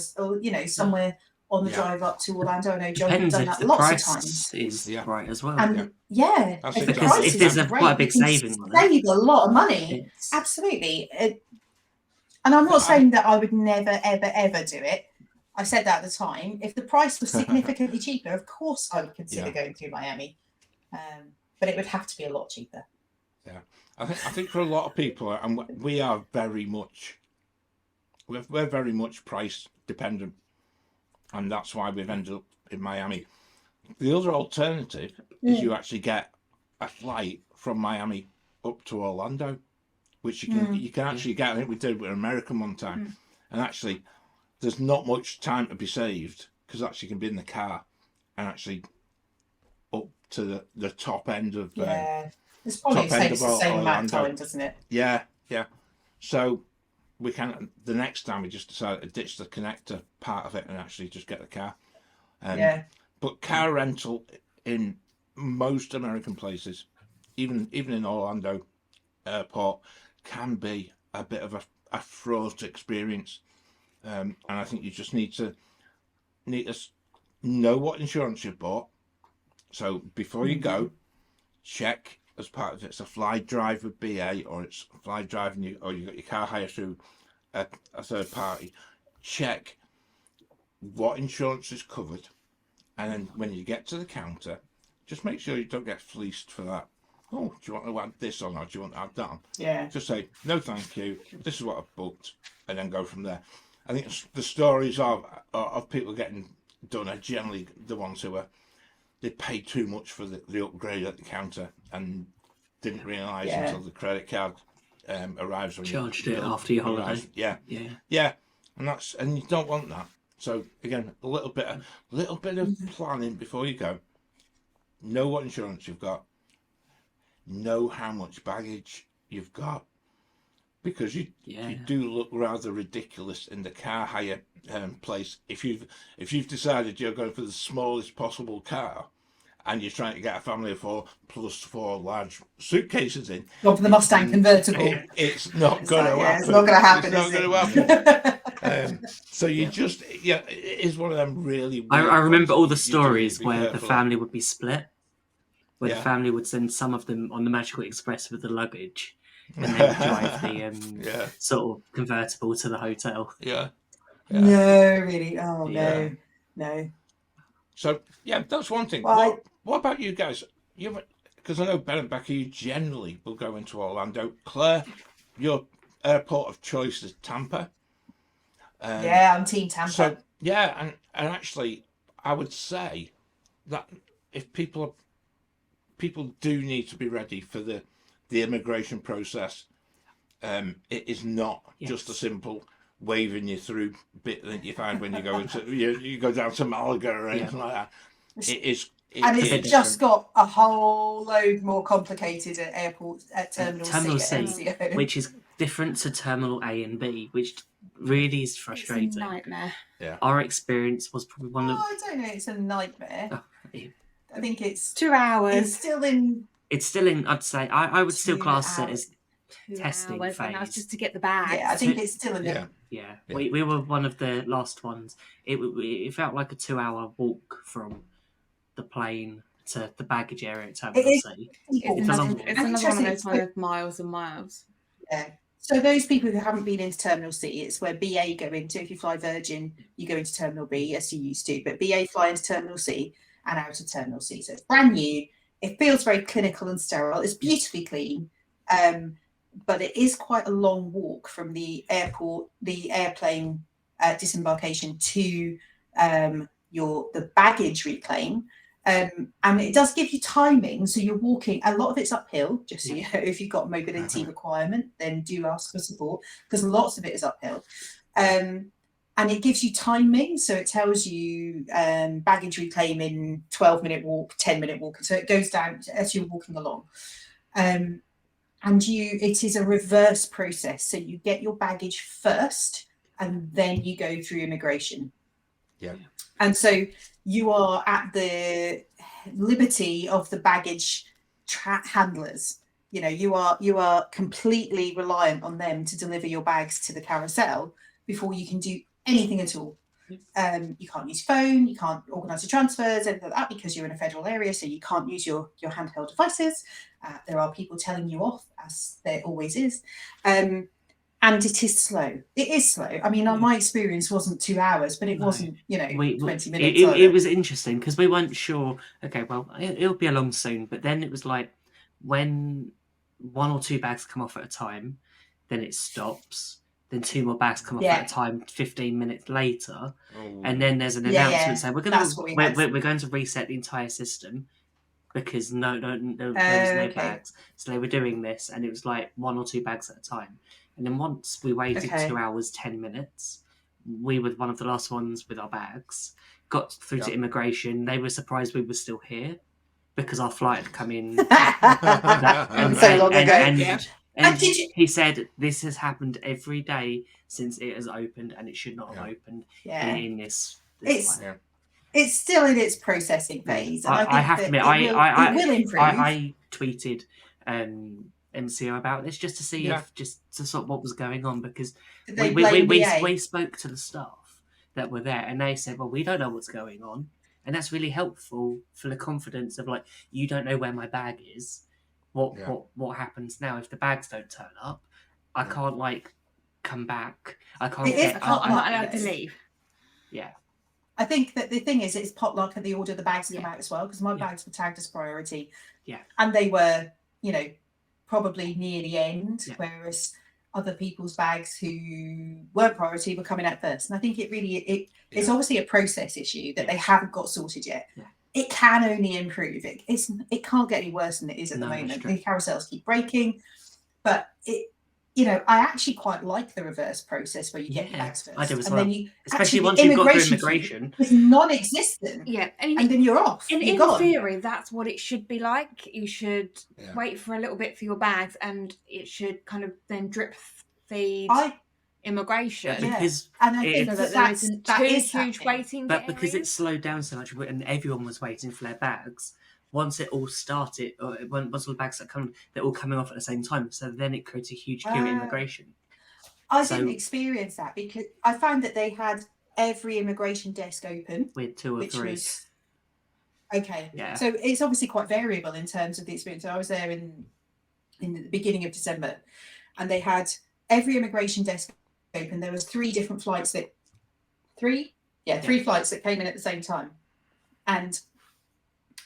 somewhere on the drive up to Orlando. I know John has done that lots of times. Is right as well. And if there's quite a big saving on it, save a lot of money. Absolutely. And I'm not saying that I would never, ever, ever do it. I said that at the time. If the price was significantly cheaper, of course I would consider going to Miami, but it would have to be a lot cheaper. Yeah, I think for a lot of people, and we are very much, we're very much price dependent, and that's why we've ended up in Miami. The other alternative is you actually get a flight from Miami up to Orlando, which you can actually get. I think we did with an American one time, and actually. There's not much time to be saved because actually you can be in the car and actually up to the top end of it's probably takes the same amount of time, doesn't it? Yeah. So the next time we just decided to ditch the connector part of it and actually just get the car. But car rental in most American places, even in Orlando airport, can be a bit of a fraught experience. And I think you just need to know what insurance you've bought. So before you go, check as part of it's a fly drive with BA, or it's fly driving or you got your car hire through a third party. Check what insurance is covered, and then when you get to the counter, just make sure you don't get fleeced for that. Oh, do you want to add this on, or do you want to add that on? Yeah. Just say no, thank you. This is what I've booked, and then go from there. I think the stories of people getting done are generally the ones who they pay too much for the upgrade at the counter and didn't realise until the credit card arrives. When charged it after your holiday. Yeah, and you don't want that. So again, a little bit of planning before you go. Know what insurance you've got. Know how much baggage you've got, because you do look rather ridiculous in the car hire place if you've decided you're going for the smallest possible car and you're trying to get a family of 4 plus 4 large suitcases in. Not for the Mustang convertible. It's not going to happen. It's not going to happen. It's not going to happen. So you just it is one of them really. I remember all the stories where the family would be split, where the family would send some of them on the Magical Express with the luggage, and they would drive the sort of convertible to the hotel. Yeah. No, really. Oh no. So that's one thing. Well, What about you guys? Because I know Ben and Becky, you generally will go into Orlando. Claire, your airport of choice is Tampa. I'm Team Tampa. So and actually, I would say that if people do need to be ready for the immigration process, it is not just a simple waving you through bit that you find when you go into you go down to Malaga or anything like that. It's just got a whole load more complicated at airports at Terminal C, MCO. Which is different to Terminal A and B, which really is frustrating. It's a nightmare. Yeah. Our experience was probably one of. I don't know. It's a nightmare. I think it's 2 hours. It's still in. I'd say I would still class it as 2 testing hours, phase. and that's just to get the bag. Yeah, I think it's still in. Yeah. We were one of the last ones. It felt like a 2-hour walk from the plane to the baggage area at Terminal C. It's another one of those kind of miles and miles. Yeah. So those people who haven't been into Terminal C, it's where BA go into. If you fly Virgin, you go into Terminal B, as you used to. But BA fly into Terminal C and out of Terminal C. So it's brand new. It feels very clinical and sterile. It's beautifully clean. But it is quite a long walk from the airport, the airplane disembarkation to the baggage reclaim. And it does give you timing. So you're walking, a lot of it's uphill, just so you know. If you've got a mobility requirement, then do ask for support, because lots of it is uphill. And it gives you timing. So it tells you baggage reclaim in 12-minute walk, 10-minute walk. So it goes down as you're walking along. It is a reverse process. So you get your baggage first, and then you go through immigration. Yeah. And so you are at the liberty of the baggage handlers. You are completely reliant on them to deliver your bags to the carousel before you can do anything at all. You can't use phone, you can't organise your transfers, anything like that, because you're in a federal area, so you can't use your handheld devices. There are people telling you off, as there always is. And it is slow. It is slow. I mean, my experience wasn't 2 hours, but it wasn't, 20 minutes. It was interesting because we weren't sure, okay, well, it'll be along soon. But then it was like when 1 or 2 bags come off at a time, then it stops. Then 2 more bags come off at a time 15 minutes later. And then there's an announcement saying we're going to reset the entire system because there was no bags. So they were doing this, and it was like 1 or 2 bags at a time. And then once we waited 2 hours, 10 minutes, we were one of the last ones with our bags, got through to immigration. They were surprised we were still here because our flight had come in so long ago. And did you- he said this has happened every day since it has opened, and it should not have opened Yeah. in this It's way. it's still in its processing phase, and I think have to that admit, it will improve. I tweeted MCO about this just to see if just to sort of what was going on, because Did they blame BA? we spoke to the staff that were there, and they said, well, we don't know what's going on, and that's really helpful for the confidence of, like, you don't know where my bag is. What happens now if the bags don't turn up? I can't, like, come back. I can't. I'm not allowed to leave. Yeah. I think that the thing is, it's potluck and they order the bags to come out as well, because my bags were tagged as priority. Yeah. And they were, probably near the end, whereas other people's bags who weren't priority were coming out first. And I think it's obviously a process issue that they haven't got sorted yet. Yeah. It can only improve. It can't get any worse than it is at the moment. The carousels keep breaking, but I actually quite like the reverse process where you get the bags first. I do as and well. then Especially once you've got through immigration. It's non-existent. Yeah. And then you're off. In theory, that's what it should be like. You should wait for a little bit for your bags, and it should kind of then drip feed immigration. Because and I think that there isn't too huge waiting. But because it slowed down so much and everyone was waiting for their bags, once it all started, once all the bags are coming, they're all coming off at the same time. So then it creates a huge queue at immigration. I didn't experience that, because I found that they had every immigration desk open. With 2 or 3. Okay. Yeah. So it's obviously quite variable in terms of the experience. I was there in the beginning of December, and they had every immigration desk open. There was 3 different flights three flights that came in at the same time. And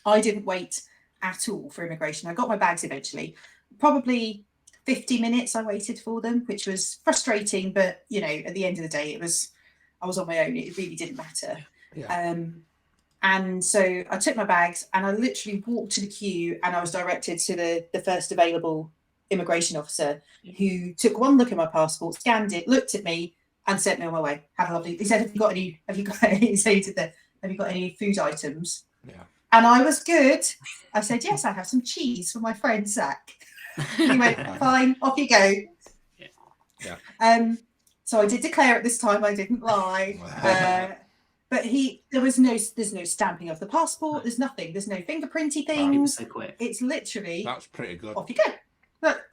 I didn't wait at all for immigration. I got my bags eventually. Probably 50 minutes I waited for them, which was frustrating, but at the end of the day, I was on my own. It really didn't matter. Yeah. And so I took my bags and I literally walked to the queue, and I was directed to the first available immigration officer, who took one look at my passport, scanned it, looked at me, and sent me on my way. Have a lovely. He said, "Have you got any? Have you got any food items?" Yeah. And I was good. I said, "Yes, I have some cheese for my friend Zach." He went, "Fine, off you go." Yeah. So I did declare at this time. I didn't lie. But there's no stamping of the passport. There's nothing. There's no fingerprinty things. It was so quick. It's literally That's pretty good. off you go. But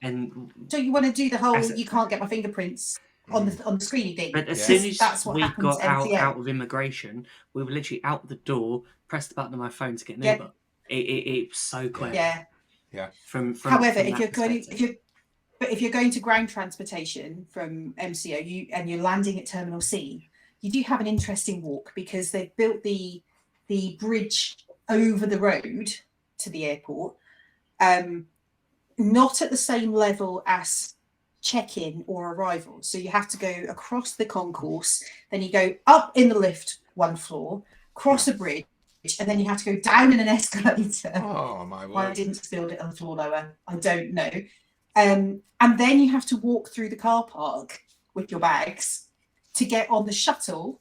And so you want to do the whole you can't get my fingerprints on the screen thing? But as soon as that's what we happens got to MCO. out of immigration, we were literally out the door, pressed the button on my phone to get an Uber. It's so quick. Yeah. Yeah. From However, from if that you're going perspective. if you're going to ground transportation from MCO, and you're landing at Terminal C, you do have an interesting walk, because they've built the bridge over the road to the airport, not at the same level as check-in or arrival. So you have to go across the concourse, then you go up in the lift 1 floor, cross a bridge, and then you have to go down in an escalator. Oh my word! Why I didn't build it a floor lower, I don't know. And then you have to walk through the car park with your bags to get on the shuttle,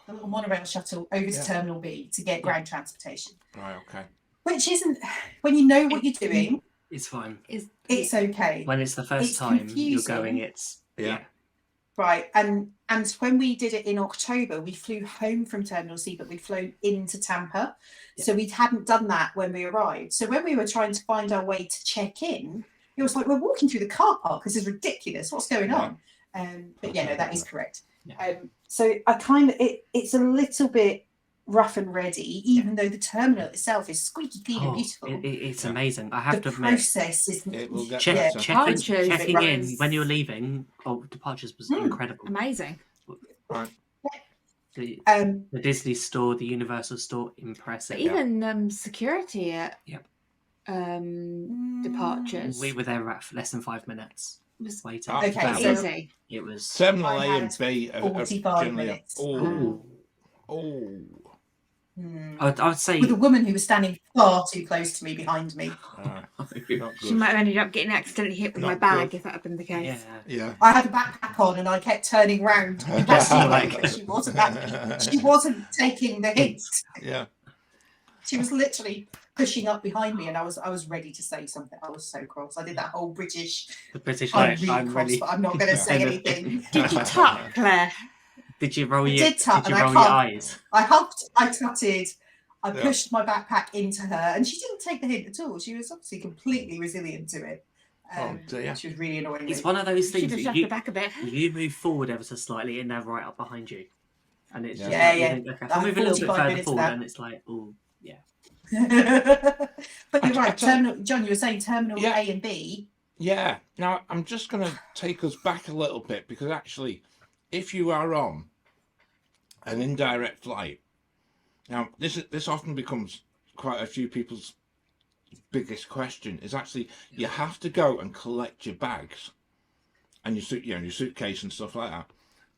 the little monorail shuttle, over to Terminal B to get ground transportation. Right. Okay. Which isn't, when you know what you're doing, It's fine. it's okay. When it's the first It's time confusing. you're going, it's Right. And when we did it in October, we flew home from Terminal C, but we'd flown into Tampa. Yeah. So we hadn't done that when we arrived. So when we were trying to find our way to check in, it was like, we're walking through the car park. This is ridiculous. What's going on? But yeah, no, that is correct. Yeah. So I kind of, it's a little bit rough and ready, even though the terminal itself is squeaky clean and beautiful. It's amazing. I have to The admit, process is It will get checking Departures in was- when you're leaving, departures was incredible. Amazing. Right. The um Disney store, the Universal store, impressive. But even security at Yep. Departures We were there at less than 5 minutes. was Waiting. Okay, That so- was- easy. it was. Terminal I A and had B are 45 generally. minutes. Oh. I would say with a woman who was standing far too close to me behind me. Not She good. might have ended up getting accidentally hit with my Not bag good. if that had been the case. yeah. I had a backpack on and I kept turning round. She wasn't taking the hint. Yeah. She was literally pushing up behind me, and I was ready to say something. I was so cross. I did that whole British. The British I'm like, really I'm cross, really. but I'm not going to say anything. Did you tut, Claire? Did you roll I your? did tut, Did you and I roll your hugged. eyes? I hugged. I tutted. I Yeah. pushed my backpack into her, and she didn't take the hint at all. She was obviously completely resilient to it. Oh, dear. She was really annoying. It's one of those Should things have that shoved you, her back a bit. you move forward ever so slightly and they're right up behind you. And it's just Yeah, like, you yeah. think, okay, if I move a little bit 45 further minutes of forward that. and it's like, oh, yeah. But you're I right, don't- John, you were saying terminal Yeah. A and B. Yeah. Now, I'm just going to take us back a little bit because actually, if you are on an indirect flight, now this often becomes quite a few people's biggest question is actually you have to go and collect your bags and your suitcase and stuff like that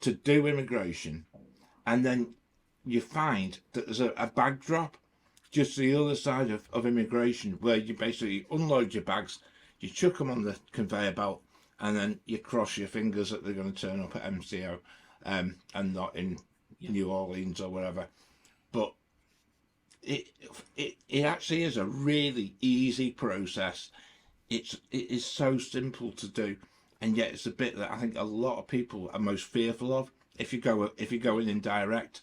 to do immigration, and then you find that there's a bag drop just the other side of immigration where you basically unload your bags, you chuck them on the conveyor belt, and then you cross your fingers that they're going to turn up at MCO and not in New Orleans or whatever. But it actually is a really easy process. It is so simple to do, and yet it's a bit that I think a lot of people are most fearful of. If you go in indirect,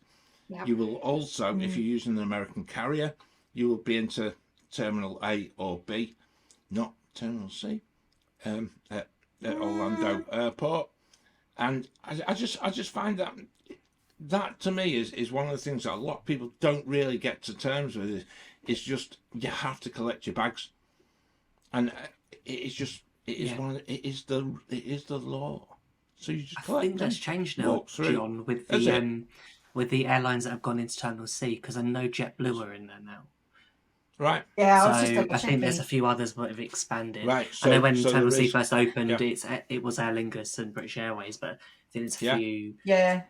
Yep. you will also, if you're using an American carrier, you will be into Terminal A or B, not Terminal C, at Orlando Airport. And I just find that to me is one of the things that a lot of people don't really get to terms with. It's just you have to collect your bags, and it is the law. So you just I collect think them, that's changed now, walk through. John, with Is it? with the airlines that have gone into Terminal C, because I know JetBlue are in there now. Right. Yeah, So I was just double I think there's a checking. few others that have expanded. Right. I know when so Terminal there C is- first opened, yeah. it was Aer Lingus and British Airways, but I think there's a Yeah. few. Yeah,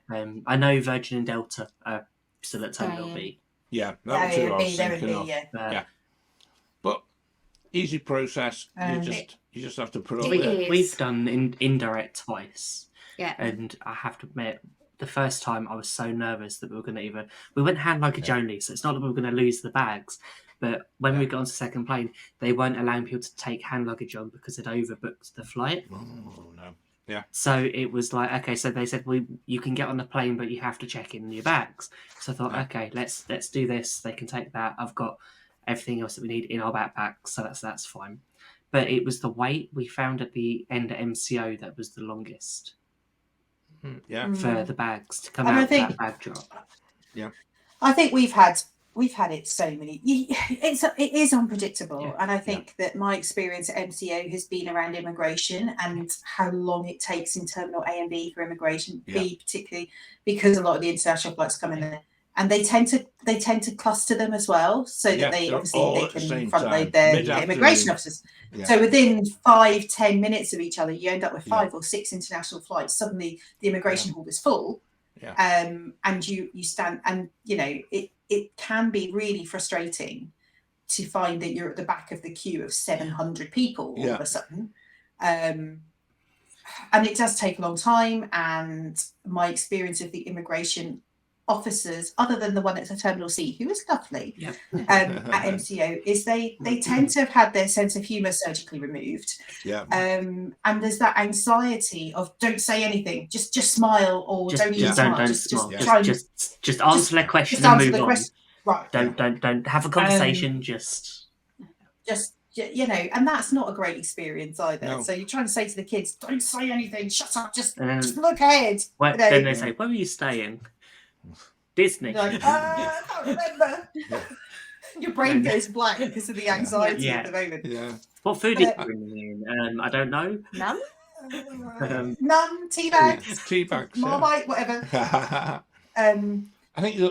I know Virgin and Delta are still at Terminal Yeah. B. Yeah, that yeah, was who I B, was there would thinking be, of. yeah. But Yeah. But easy process. Um, You just have to put up It with it. is. we've done indirect twice, Yeah. and I have to admit, the first time I was so nervous that we were going to we went hand luggage only, so it's not that we were going to lose the bags. But when we got onto the second plane, they weren't allowing people to take hand luggage on because they'd overbooked the flight. Oh no. Yeah. So it was like, okay, so they said you can get on the plane, but you have to check in your bags. So I thought, Yeah. okay, let's do this. They can take that. I've got everything else that we need in our backpack, so that's fine. But it was the wait we found at the end of MCO that was the longest Yeah. for the bags to come And out I of think- that bag drop. I think we've had it so many. It is unpredictable, Yeah, and I think that my experience at MCO has been around immigration and how long it takes in Terminal A and B for immigration. Yeah. B particularly because a lot of the international flights come in there, and they tend to cluster them as well, so that Yeah, they they're obviously all they at the can same front time, load their mid-afternoon. immigration officers. Yeah. So within 5-10 minutes of each other, you end up with 5 or 6 international flights. Suddenly, the immigration hall is full. Yeah. And you stand, and it can be really frustrating to find that you're at the back of the queue of 700 people all of a sudden. And it does take a long time. And my experience of the immigration officers, other than the one at the Terminal C, who was lovely, Yep. at MCO, is they tend to have had their sense of humour surgically removed. Yeah. And there's that anxiety of don't say anything, just smile, or don't even smile. Don't Just smile. try and Just answer their question just and answer move the on. question. Right. Don't have a conversation. Just And that's not a great experience either. No. So you're trying to say to the kids, don't say anything, shut up, just And then- just look ahead. then they say, "Where are you staying?" Disney. You're like, I can't remember. Your brain goes blank because of the anxiety Yeah. at the moment. Yeah. What food are you bringing in? I don't know. None? None, tea bags, Tea bags. Marmite, whatever. I think I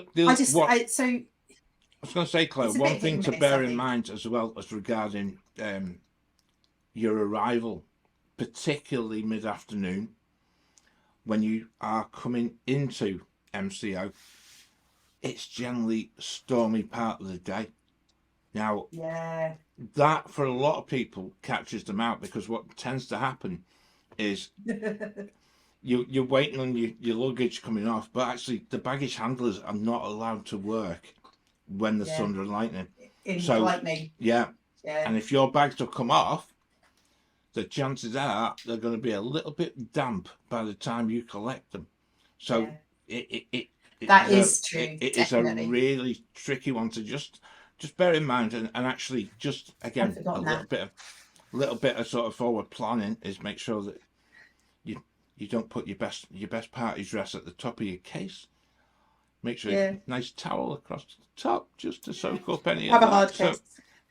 was going to say, Claire, it's a one bit thing hit to and miss, bear I in think. mind as well as regarding your arrival, particularly mid-afternoon, when you are coming into MCO, it's generally a stormy part of the day. Now, Yeah. that for a lot of people catches them out, because what tends to happen is you're waiting on your luggage coming off, but actually the baggage handlers are not allowed to work when there's Yeah. thunder and lightning. In So- lightning. Yeah. Yeah. And if your bags will come off, the chances are they're going to be a little bit damp by the time you collect them. So it That is is true. It is a definitely. really tricky one to just bear in mind, and actually just again a forgotten little bit of sort of forward planning is make sure that you don't put your best party dress at the top of your case. Make sure you Yeah. have a nice towel across the top just to soak up any Have of a that. hard So, case.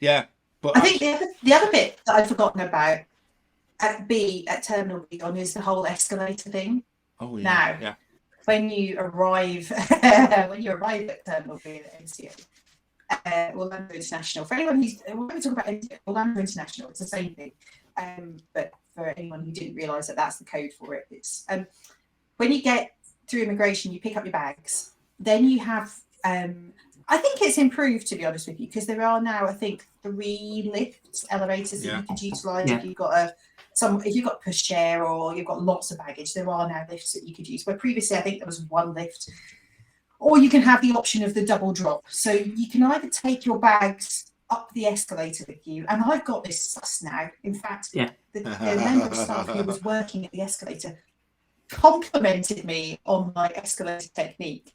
yeah, but I think the other bit that I've forgotten about at Terminal B on is the whole escalator thing. oh yeah, Now, yeah, when you arrive at Terminal B at MCO, Orlando International. For anyone who's when we talk about Orlando International, it's the same thing. But for anyone who didn't realise that that's the code for it, it's when you get through immigration, you pick up your bags. Then you have I think it's improved, to be honest with you, because there are now, I think, 3 lifts, elevators that Yeah. you could utilise Yeah. if you've got if you've got pushchair or you've got lots of baggage. There are now lifts that you could use. Where previously, I think there was 1 lift, or you can have the option of the double drop. So you can either take your bags up the escalator with you, and I've got this sus now. In fact, Yeah. the member of staff who was working at the escalator complimented me on my escalator technique.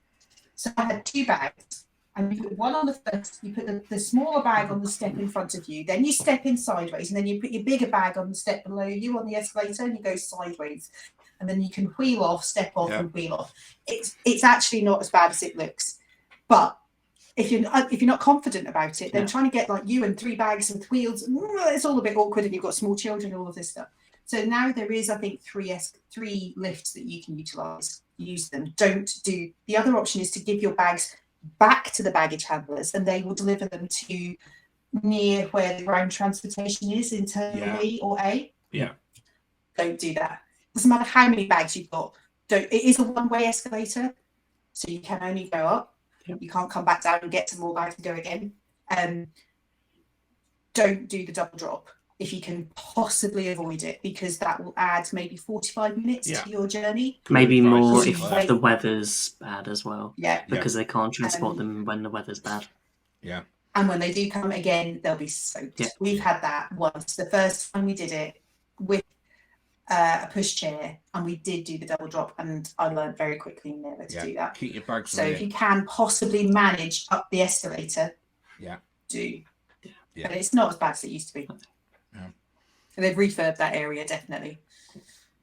So I had 2 bags, and you put one on the first, you put the smaller bag on the step in front of you, then you step in sideways, and then you put your bigger bag on the step below you on the escalator, and you go sideways. And then you can wheel off, step off, Yeah. and wheel off. It's actually not as bad as it looks. But if you're not confident about it, then Yeah. trying to get like you and 3 bags with wheels, it's all a bit awkward, and you've got small children and all of this stuff. So now there is, I think, 3 lifts that you can utilise. Use them. Don't do the other option is to give your bags back to the baggage handlers, and they will deliver them to near where the ground transportation is in Terminal B or A. Yeah. Don't do that. Doesn't matter how many bags you've got. It is a one-way escalator, so you can only go up. Yep. You can't come back down and get some more bags and go again. Don't do the double drop if you can possibly avoid it, because that will add maybe 45 minutes Yeah. to your journey. Maybe more Prices if as well. the weather's bad as well, Yeah. because they can't transport them when the weather's bad. Yeah. And when they do come again, they'll be soaked. Yeah. We've had that once. The first time we did it with a pushchair, and we did do the double drop, and I learned very quickly never to do that. Keep your bags So on if you. you can possibly manage up the escalator, do. Yeah. But it's not as bad as it used to be. Yeah. And they've refurbed that area, definitely.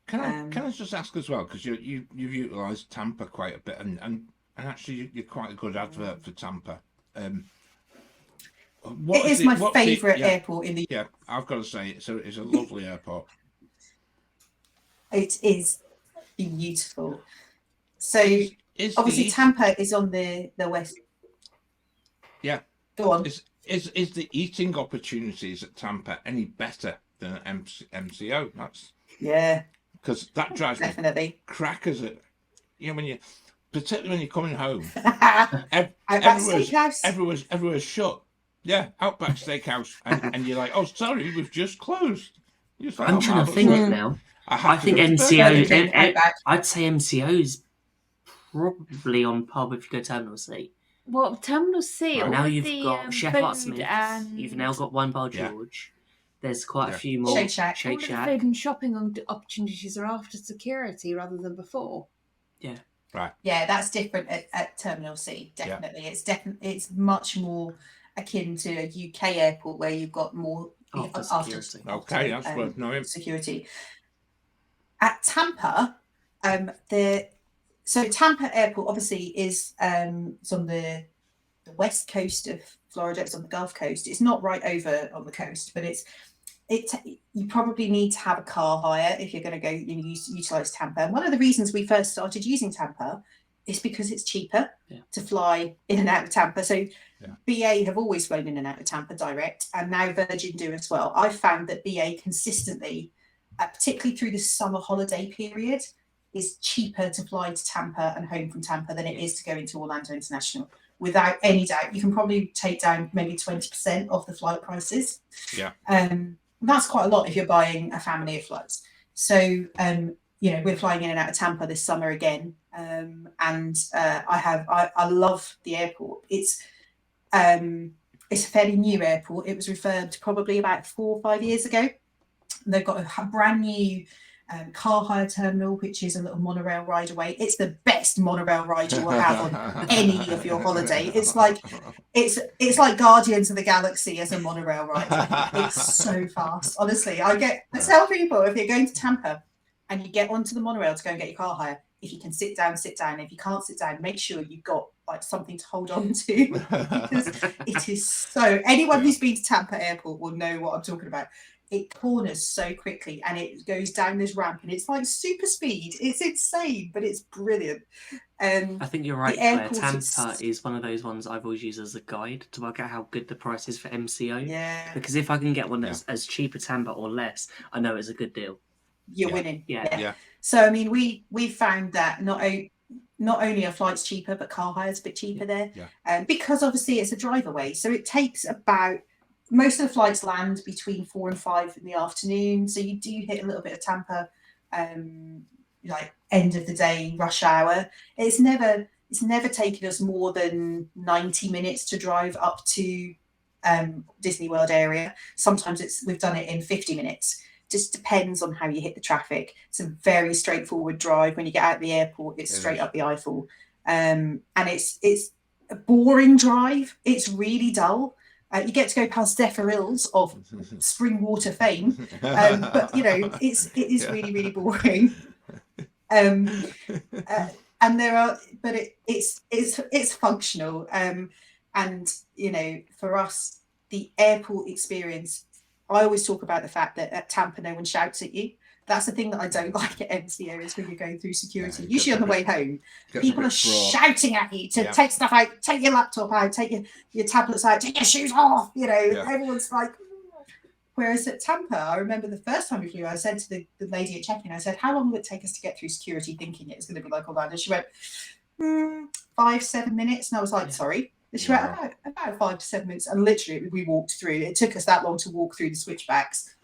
Can I just ask as well, because you've utilised Tampa quite a bit, and actually you're quite a good advert for Tampa. It is my favourite airport in the. Yeah, I've got to say it's a lovely airport. It is beautiful. So Is obviously Tampa is on the west. Yeah. Go on. Is the eating opportunities at Tampa any better than at MCO? That's Yeah, because that drives me definitely. crackers at particularly when you're coming home. Outback Steakhouse. Everywhere's shut. Yeah, Outback Steakhouse, and you're like, oh, sorry, we've just closed. You're just like, I'm "Oh, trying to marvellous." think now. have I to think go to MCO. bed. Outback. I'd say MCO's probably on par if you go Terminal C. Well, Terminal C. Right. all Now of you've the, got Chef food Artsmiths. and You've now got One Bar Yeah. George. There's quite Yeah. a few more. Shake Shack. all of the food and shopping opportunities are after security rather than before. Yeah, that's different at Terminal C. Definitely, it's much more akin to a UK airport where you've got more After security. Okay, that's worth knowing. security. At Tampa, Tampa Airport obviously is it's on the west coast of Florida. It's on the Gulf Coast. It's not right over on the coast, but you probably need to have a car hire if you're going to go utilize Tampa. And one of the reasons we first started using Tampa is because it's cheaper to fly in and out of Tampa. So BA have always flown in and out of Tampa direct, and now Virgin do as well. I've found that BA consistently, particularly through the summer holiday period, is cheaper to fly to Tampa and home from Tampa than it is to go into Orlando International. Without any doubt, you can probably take down maybe 20% off the flight prices. Yeah. That's quite a lot if you're buying a family of flights. So, we're flying in and out of Tampa this summer again. I love the airport. It's a fairly new airport. It was refurbed probably about 4 or 5 years ago. And they've got a brand new car hire terminal, which is a little monorail ride away. It's the best monorail ride you will have on any of your holiday. It's like Guardians of the Galaxy as a monorail ride. It's so fast. Honestly, I tell people, if you're going to Tampa and you get onto the monorail to go and get your car hire, if you can sit down, sit down. If you can't sit down, make sure you've got like something to hold on to, because it is so. Anyone who's been to Tampa Airport will know what I'm talking about. It corners so quickly and it goes down this ramp and it's like super speed. It's insane, but it's brilliant. I think you're right, Claire. Tampa is one of those ones I've always used as a guide to work out how good the price is for MCO. Yeah. Because if I can get one that's as cheap as Tampa or less, I know it's a good deal. You're winning. Yeah. So I mean, we found that not only are flights cheaper, but car hire's a bit cheaper there. Because obviously it's a drive away, so it takes about. Most of the flights land between 4 and 5 in the afternoon, so you do hit a little bit of Tampa, like end of the day rush hour. It's never taken us more than 90 minutes to drive up to Disney World area. Sometimes we've done it in 50 minutes. Just depends on how you hit the traffic. It's a very straightforward drive. When you get out of the airport, it's straight up the Eiffel, and it's a boring drive. It's really dull. You get to go past Zephyrills of spring water fame, but you know it is really, really boring. And there are, but it's functional. And you know, for us, the airport experience. I always talk about the fact that at Tampa, no one shouts at you. That's the thing that I don't like at MCO is when you're going through security. Usually on the way home, people are shouting at you to take stuff out, take your laptop out, take your tablets out, take your shoes off. You know, everyone's like. Whereas at Tampa, I remember the first time we flew, I said to the lady at check-in, I said, how long will it take us to get through security, thinking it was going to be like Orlando? She went, 5-7 minutes. And I was like, sorry. And she went, about 5 to 7 minutes. And literally, we walked through. It took us that long to walk through the switchbacks.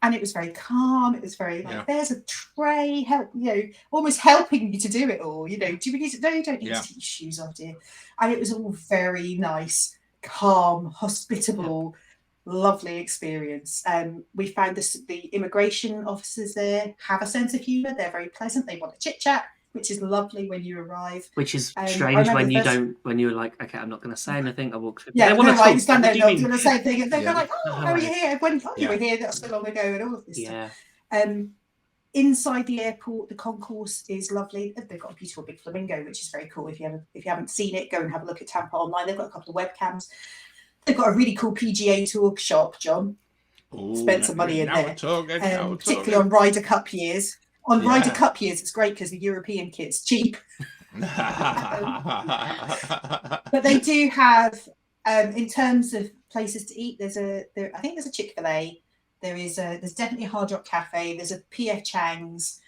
And it was very calm. It was very like, there's a tray, help, you know, almost helping you to do it all. You know, do we need to? No, you don't need to take your shoes off, dear. And it was all very nice, calm, hospitable, lovely experience. We found the immigration officers there have a sense of humour. They're very pleasant. They want to chit chat, which is lovely when you arrive. Which is strange when you don't. When you're like, okay, I'm not going to say anything. I walk through. Yeah, they're like, stand there not doing the same thing, and they're like, oh, how are you here? When you were here, that's so long ago, and all of this stuff. Inside the airport, the concourse is lovely. They've got a beautiful big flamingo, which is very cool. If you haven't seen it, go and have a look at Tampa online. They've got a couple of webcams. They've got a really cool PGA Tour shop, John. Spent some money in there, particularly on Ryder Cup years. On Ryder Cup years, it's great because the European kit's cheap. But they do have, in terms of places to eat, I think there's a Chick-fil-A. There's definitely a Hard Rock Cafe. There's a P.F. Chang's.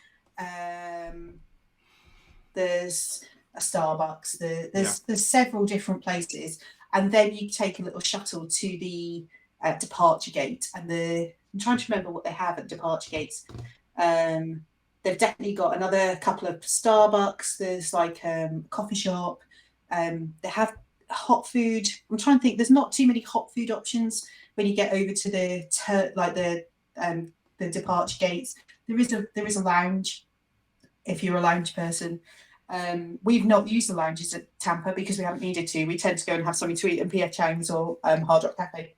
There's a Starbucks. There's several different places. And then you take a little shuttle to the departure gate. And I'm trying to remember what they have at departure gates. They've definitely got another couple of Starbucks. There's like a coffee shop. They have hot food. I'm trying to think. There's not too many hot food options when you get over to the departure gates. There is a lounge if you're a lounge person. We've not used the lounges at Tampa because we haven't needed to. We tend to go and have something to eat in P.F. Chang's or Hard Rock Cafe,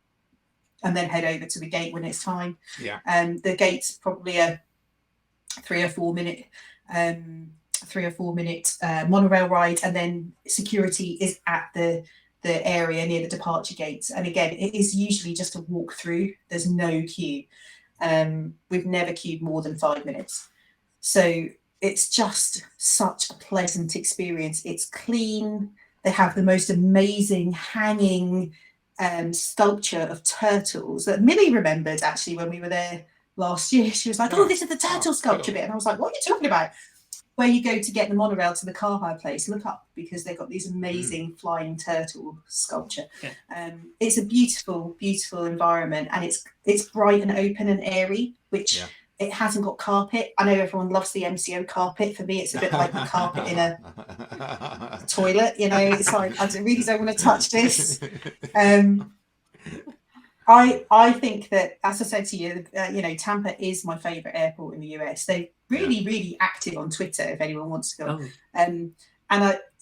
and then head over to the gate when it's time. The gate's probably a 3 or 4 minute monorail ride, and then security is at the area near the departure gates. And again, it is usually just a walk through. There's no queue. We've never queued more than 5 minutes, so it's just such a pleasant experience. It's clean. They have the most amazing hanging sculpture of turtles that Millie remembered actually when we were there last year. She was like, oh, this is the turtle sculpture bit. And I was like, what are you talking about? Where you go to get the monorail to the car hire place, look up, because they've got these amazing flying turtle sculpture. It's a beautiful, beautiful environment, and it's bright and open and airy, which It hasn't got carpet. I know everyone loves the MCO carpet. For me, it's a bit like the carpet in a toilet. You know, it's like I really don't want to touch this. I think that, as I said to you, Tampa is my favourite airport in the US. They're really active on Twitter if anyone wants to go. And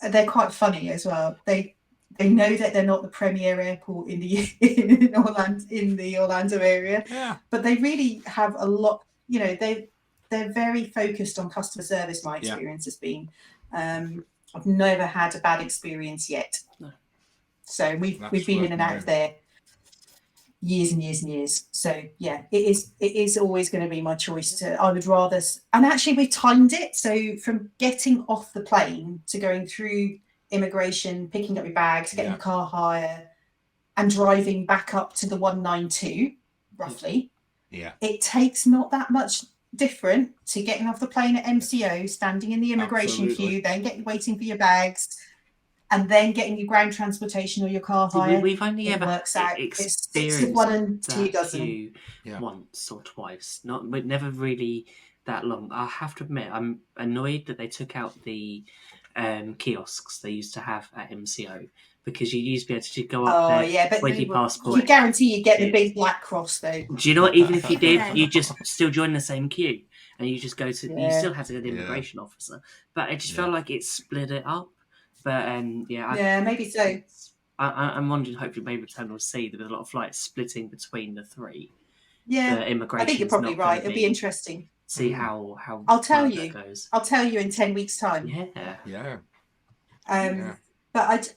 they're quite funny as well. They know that they're not the premier airport in the Orlando area, but they really have a lot. You know, they're very focused on customer service. My experience has been, I've never had a bad experience yet. No. So we've been in and out of there years and years and years. So yeah, it is always going to be my choice. I would rather, and actually we timed it. So from getting off the plane to going through immigration, picking up your bags, getting a car hire, and driving back up to the 192, roughly. Yeah. It takes not that much different to getting off the plane at MCO, standing in the immigration queue, then waiting for your bags, and then getting your ground transportation or your car hire. We've only ever experienced that queue once or twice. But never really that long. I have to admit, I'm annoyed that they took out the kiosks they used to have at MCO, because you used to be able to go up there with your passport. You guarantee you get the big black cross though. Do you know what? Even if you did, you just still join the same queue, and you just go to. You still have to go to the immigration officer, but I just felt like it split it up. But maybe so. I'm wondering. Hopefully, maybe Terminal C, there's a lot of flights splitting between the three. Yeah, the immigration. I think you're probably right. It'll be interesting. See how I'll tell you. That goes. I'll tell you in 10 weeks' time. Yeah. But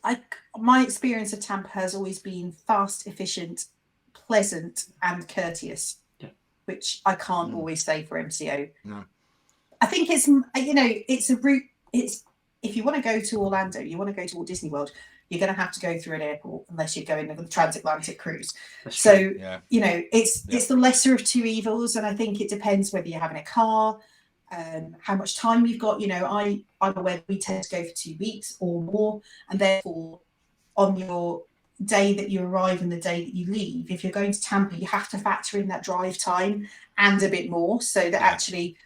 my experience of Tampa has always been fast, efficient, pleasant, and courteous, which I can't always say for MCO. No, I think it's a route. If you want to go to Orlando, you want to go to Walt Disney World, you're going to have to go through an airport unless you're going on the transatlantic cruise. So it's the lesser of two evils, and I think it depends whether you're having a car. How much time you've got. I'm aware we tend to go for 2 weeks or more, and therefore on your day that you arrive and the day that you leave, if you're going to Tampa, you have to factor in that drive time and a bit more, so that actually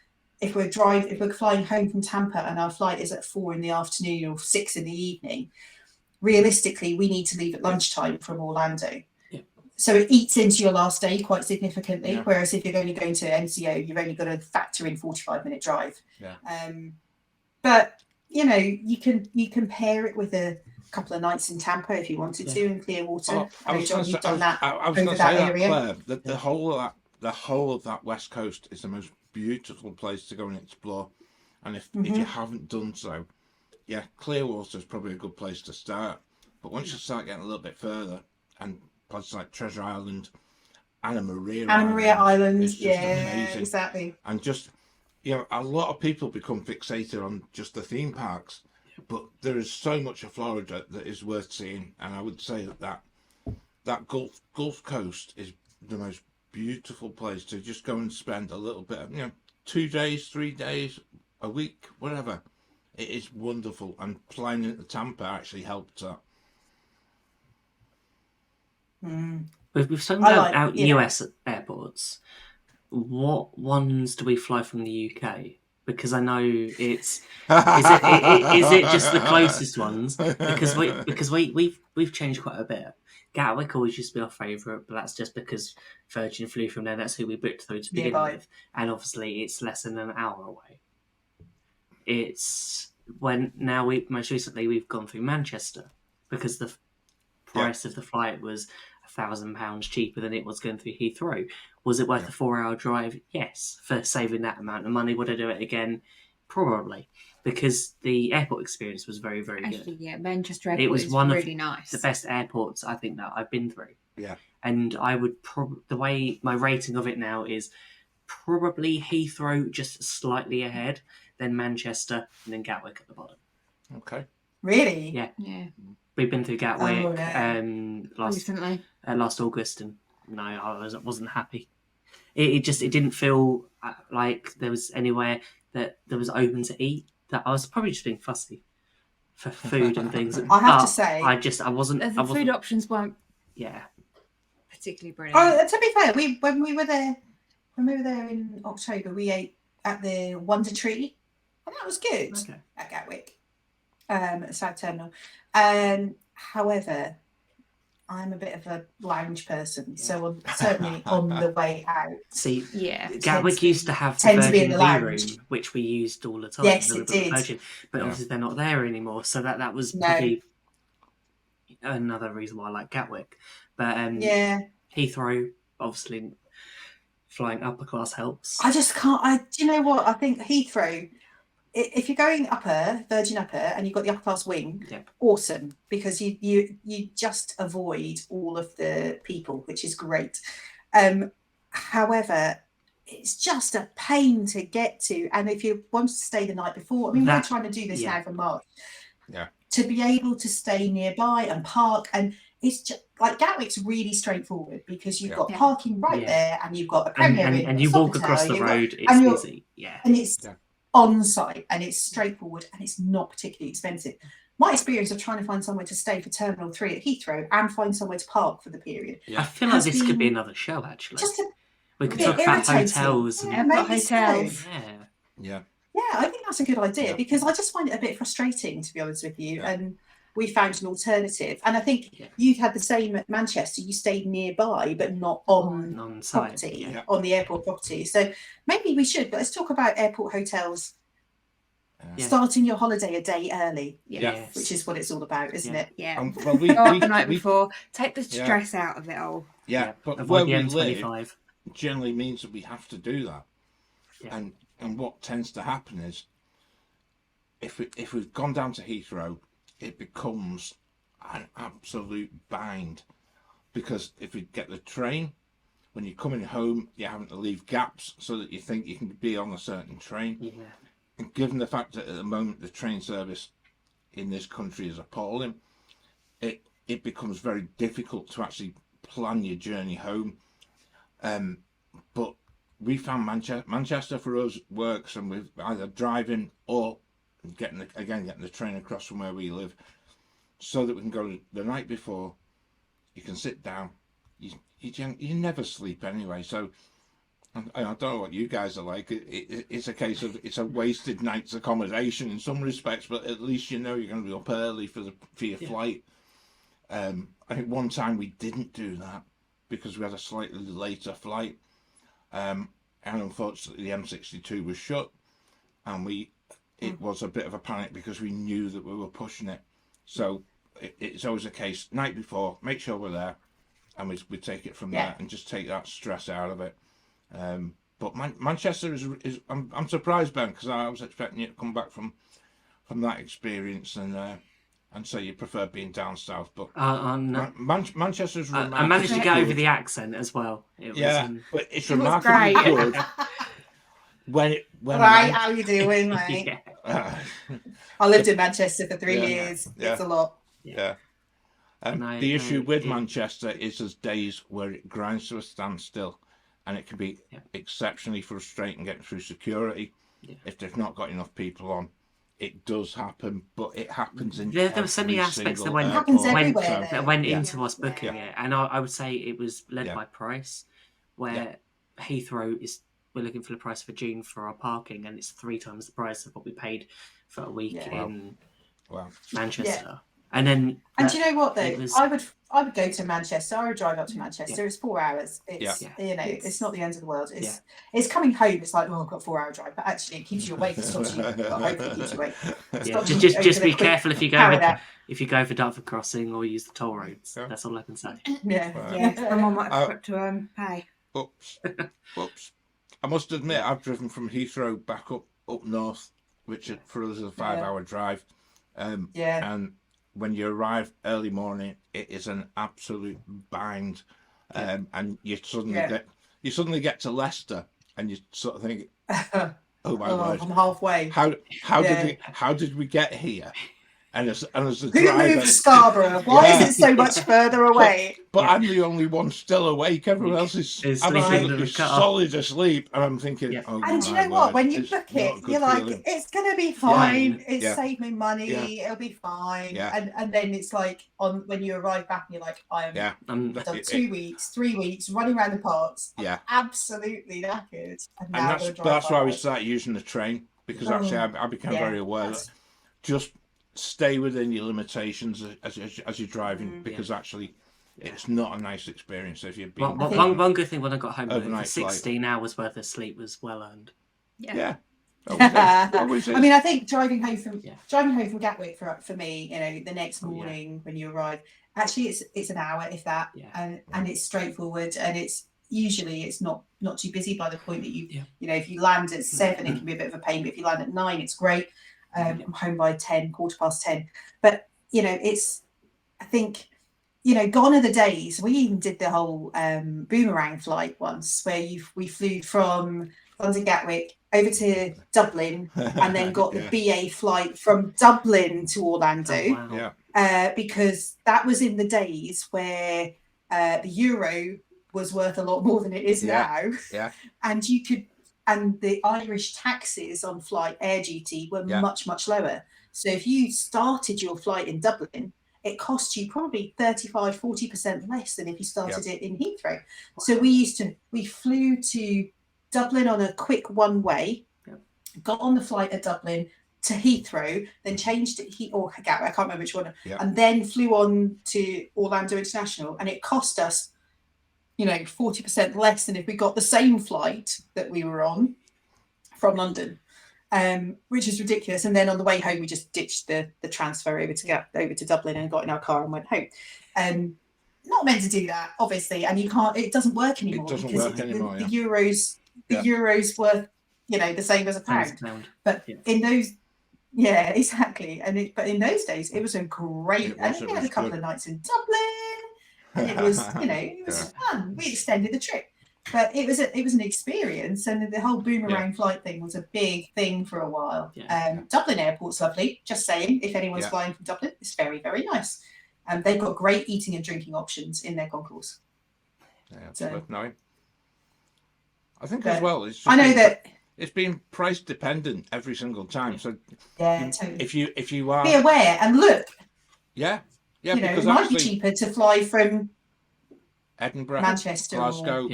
if we're flying home from Tampa and our flight is at 4 p.m. or 6 p.m, realistically we need to leave at lunchtime from Orlando. So it eats into your last day quite significantly. Yeah. Whereas if you're only going to MCO, you've only got to factor in 45-minute drive. Yeah. But you can pair it with a couple of nights in Tampa if you wanted to in Clearwater. I was going to say that, Claire, that the whole of that West Coast is the most beautiful place to go and explore. And if you haven't done so, Clearwater is probably a good place to start. But once you start getting a little bit further, and places like Treasure Island, Anna Maria Island, amazing. Exactly. And just, a lot of people become fixated on just the theme parks, but there is so much of Florida that is worth seeing. And I would say that Gulf Coast is the most beautiful place to just go and spend a little bit of, 2 days, 3 days, a week, whatever. It is wonderful. And flying into Tampa actually helped that. We've spoken about US airports. What ones do we fly from the UK? Because I know it's is it just the closest ones? Because we've changed quite a bit. Gatwick always used to be our favourite, but that's just because Virgin flew from there. That's who we booked through to begin with, and obviously it's less than an hour away. It's most recently we've gone through Manchester because the price of the flight was £1,000 cheaper than it was going through Heathrow. Was it worth a 4-hour drive? Yes. For saving that amount of money, would I do it again? Probably, because the airport experience was very, very good. Yeah, Manchester Airport was really nice. The best airports I think that I've been through. Yeah, and I would the way my rating of it now is probably Heathrow just slightly ahead, then Manchester, and then Gatwick at the bottom. Okay. Really? Yeah. We've been through Gatwick last August, and no, I wasn't happy. It didn't feel like there was anywhere that there was open to eat. That I was probably just being fussy for food and things. I have to say, I wasn't. The food options weren't. Yeah. Particularly brilliant. To be fair, when we were there, when we were there in October, we ate at the Wonder Tree, and that was good at Gatwick, at the South Terminal. However, I'm a bit of a lounge person, so certainly on the way out. See, Yeah, Gatwick used to have the Virgin V room, which we used all the time. Yes, it did. Virgin, but obviously they're not there anymore, so that was probably another reason why I like Gatwick. But Heathrow, obviously, flying upper class helps. I just can't. Do you know what? I think Heathrow, if you're going upper, Virgin Upper, and you've got the upper class wing, awesome, because you just avoid all of the people, which is great. However, it's just a pain to get to, and if you want to stay the night before, I mean, we're trying to do this now for March. Yeah. To be able to stay nearby and park, and it's just like Gatwick's really straightforward because you've got parking right there, and you've got a Premier Inn, and you walk across the road. It's easy, and it's on site, and it's straightforward, and it's not particularly expensive. My experience of trying to find somewhere to stay for Terminal 3 at Heathrow and find somewhere to park for the period. I feel like this could be another show, actually. We could talk about hotels. Hotels. Yeah. Yeah, I think that's a good idea because I just find it a bit frustrating, to be honest with you. And we found an alternative. And I think you've had the same at Manchester. You stayed nearby, but not on property, on the airport property. So maybe we should, but let's talk about airport hotels. Starting your holiday a day early, which is what it's all about, isn't it? Yeah. Well, we the night before, take the stress out of it all. Yeah, but where we live generally means that we have to do that. Yeah. And what tends to happen is, if we've gone down to Heathrow, it becomes an absolute bind, because if we get the train, when you're coming home, you're having to leave gaps so that you think you can be on a certain train. Yeah. And given the fact that at the moment the train service in this country is appalling, it becomes very difficult to actually plan your journey home. But we found Manchester for us works, and we've either driving or getting the train across from where we live, so that we can go the night before. You can sit down. You never sleep anyway, so I don't know what you guys are like. It's a case of it's a wasted night's accommodation in some respects, but at least you know you're going to be up early for your flight. I think one time we didn't do that because we had a slightly later flight. And unfortunately the M62 was shut, and it was a bit of a panic because we knew that we were pushing it. So it's always a case, night before, make sure we're there, and we take it from there and just take that stress out of it. But Manchester is I'm surprised, Ben, because I was expecting you to come back from that experience and say you prefer being down south, but no. Manchester's remarkably I managed to get good. over the accent as well. It was, but it's remarkably good. How you doing, mate? I lived in Manchester for 3 years. It's a lot. The issue with Manchester is there's days where it grinds to a standstill, and it can be exceptionally frustrating getting through security if they've not got enough people on. It does happen, but it happens in there were so many aspects that went into us booking it, and I would say it was led by price, where Heathrow we're looking for the price for June for our parking, and it's 3 times the price of what we paid for a week in Manchester. And then, and do you know what though? I would go to Manchester. I would drive up to Manchester. It's 4 hours. It's it's not the end of the world. It's coming home. It's like, oh, I've got a 4 hour drive, but actually it keeps you awake. It stops you. But hopefully it keeps you awake. Just be careful if you go for Dartford Crossing or use the toll roads. That's all I can say. Someone might have got to pay. Oops. I must admit, I've driven from Heathrow back up north, which for us is a 5 hour drive. And when you arrive early morning, it is an absolute bind, and you suddenly get to Leicester, and you sort of think, "Oh my word, I'm halfway." How did we get here? And as the Who driver, moved Scarborough? Why Yeah. is it so much further away? but I'm the only one still awake. Everyone else is Is sleeping absolutely and cut off. solid asleep, and I'm thinking, Yeah. oh And do you my know what? word, When you it's book not a it, good you're like, feeling. it's gonna be fine. It's Yeah. saving money. Yeah. It'll be fine. Yeah. And then it's like when you arrive back, and you're like, I've Yeah, Um, done 2 weeks, 3 weeks running around the parks. I'm Yeah. absolutely knackered. And now and I've got to drive that's why we 5 started using the train, because Oh, actually I became yeah, very aware that just stay within your limitations as you're driving, because actually it's not a nice experience if you've been. one good thing when I got home, though, the Overnight flight. 16 hours worth of sleep was well earned. Yeah. Always is. I mean, I think driving home from Gatwick for me, the next Oh, yeah. morning when you arrive, actually it's an hour if that, Yeah. and it's straightforward, and it's usually it's not too busy by the point that Yeah. if you land at 7, it can be a bit of a pain, but if you land at 9, it's great. I'm home by 10, 10:15, but I think. Gone are the days. We even did the whole boomerang flight once, where we flew from London Gatwick over to Dublin, and then got the BA flight from Dublin to Orlando. Oh, wow. Yeah. Because that was in the days where the euro was worth a lot more than it is now. Yeah. And the Irish taxes on flight air duty were much, much lower. So if you started your flight in Dublin, it cost you probably 35-40% less than if you started it in Heathrow. So we flew to Dublin on a quick one-way, got on the flight at Dublin to Heathrow, then changed it or Gatwick, I can't remember which one, and then flew on to Orlando International, and it cost us 40% less than if we got the same flight that we were on from London. Which is ridiculous. And then on the way home, we just ditched the transfer over to Dublin and got in our car and went home. Not meant to do that, obviously, and you can't. It doesn't work anymore. It doesn't work anymore. The euros worth the same as a pound. But in those, exactly. But in those days, it was a great. And we had a couple of nights in Dublin, and it was it was fun. We extended the trip. But it was an experience, and the whole boomerang flight thing was a big thing for a while. Dublin Airport's lovely. Just saying, if anyone's flying from Dublin, it's very, very nice. They've got great eating and drinking options in their concourse. Yeah, it's worth knowing. I think as well, it's been price dependent every single time. So totally. if you are be aware and look, because it might be cheaper to fly from Edinburgh, Manchester, Glasgow,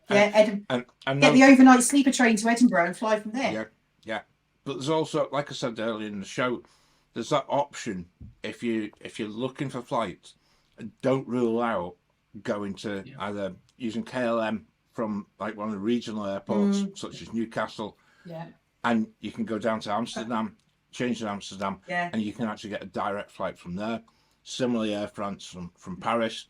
Edinburgh. And get the overnight sleeper train to Edinburgh and fly from there. Yeah. But there's also, like I said earlier in the show, there's that option if you're looking for flights, don't rule out going to either using KLM from like one of the regional airports, such as Newcastle, and you can go down to Amsterdam, change to Amsterdam, and you can actually get a direct flight from there. Similarly, Air France from Paris.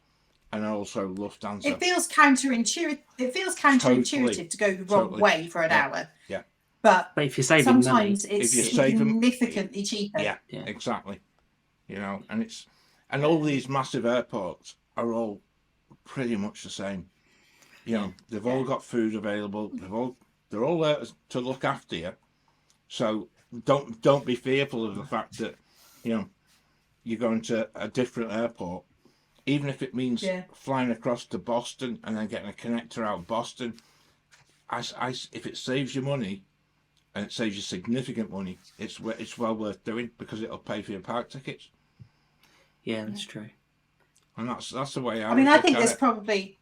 And also Lufthansa. It feels counterintuitive. To go the wrong way for an hour. Yeah. But if you're saving sometimes money, it's significantly cheaper. Yeah, exactly. And all these massive airports are all pretty much the same. They've all got food available. They're all there to look after you. So don't be fearful of the fact that you're going to a different airport. Even if it means flying across to Boston and then getting a connector out of Boston, if it saves you money, and it saves you significant money, it's well worth doing, because it'll pay for your park tickets. Yeah, that's true. And that's the way I. I think there's probably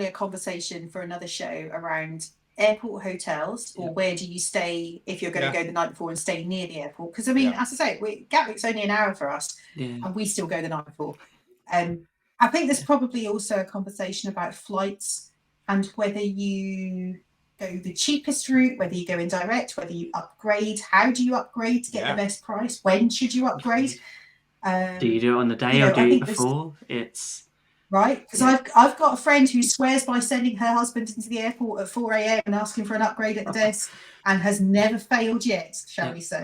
a conversation for another show around airport hotels, or where do you stay if you're going to go the night before and stay near the airport? Because as I say, Gatwick's only an hour for us, and we still go the night before. I think there's probably also a conversation about flights and whether you go the cheapest route, whether you go indirect, whether you upgrade. How do you upgrade to get the best price? When should you upgrade? Do you do it on the day or do it before? It's right, because I've got a friend who swears by sending her husband into the airport at 4 a.m. and asking for an upgrade at the desk, and has never failed yet, shall we say?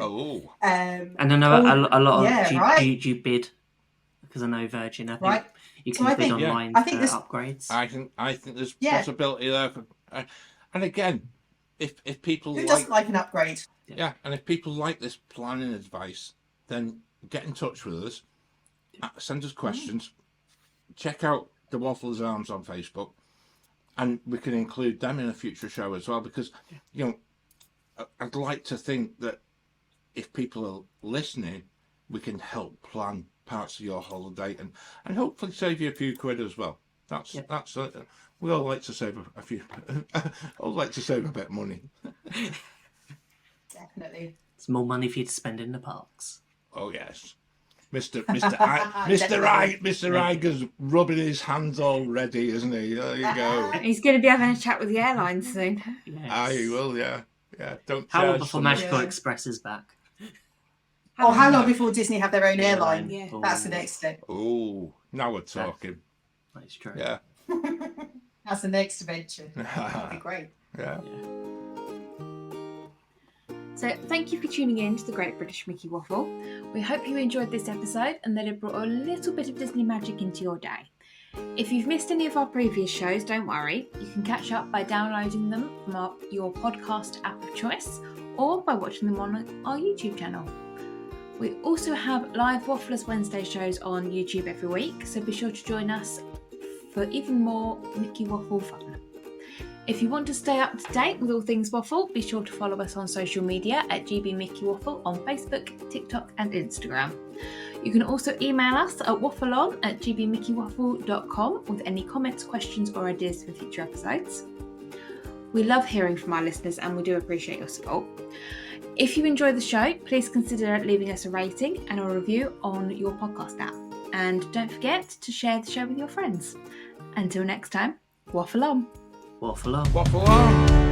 And I know a lot of do you bid? Because I know Virgin, I think you can bid online for upgrades. I think there's possibility there. And again, if people doesn't like an upgrade, and if people like this planning advice, then get in touch with us, send us questions, check out the Waffler's Arms on Facebook, and we can include them in a future show as well, because, you know, I'd like to think that if people are listening, we can help plan parts of your holiday and hopefully save you a few quid as well. That's we all like to save a few. all like to save a bit of money. Definitely. It's more money for you to spend in the parks. Oh yes, Mr. Iger's rubbing his hands already, isn't he? There you go. He's going to be having a chat with the airlines soon. Yes. He will, yeah. Don't How long charge before so Magical much. Express is back? Or how long before Disney have their own airline? Yeah. That's the next thing. Oh, now we're talking. That's true. Yeah. That's the next adventure. That'd be great. Yeah. So thank you for tuning in to the Great British Mickey Waffle. We hope you enjoyed this episode and that it brought a little bit of Disney magic into your day. If you've missed any of our previous shows, don't worry. You can catch up by downloading them from your podcast app of choice or by watching them on our YouTube channel. We also have live Wafflers Wednesday shows on YouTube every week, so be sure to join us for even more Mickey Waffle fun. If you want to stay up to date with all things Waffle, be sure to follow us on social media at GB Mickey Waffle on Facebook, TikTok and Instagram. You can also email us at waffleon@gbmickeywaffle.com with any comments, questions or ideas for future episodes. We love hearing from our listeners and we do appreciate your support. If you enjoy the show, please consider leaving us a rating and a review on your podcast app. And don't forget to share the show with your friends. Until next time, waffle on. Waffle on. Waffle on.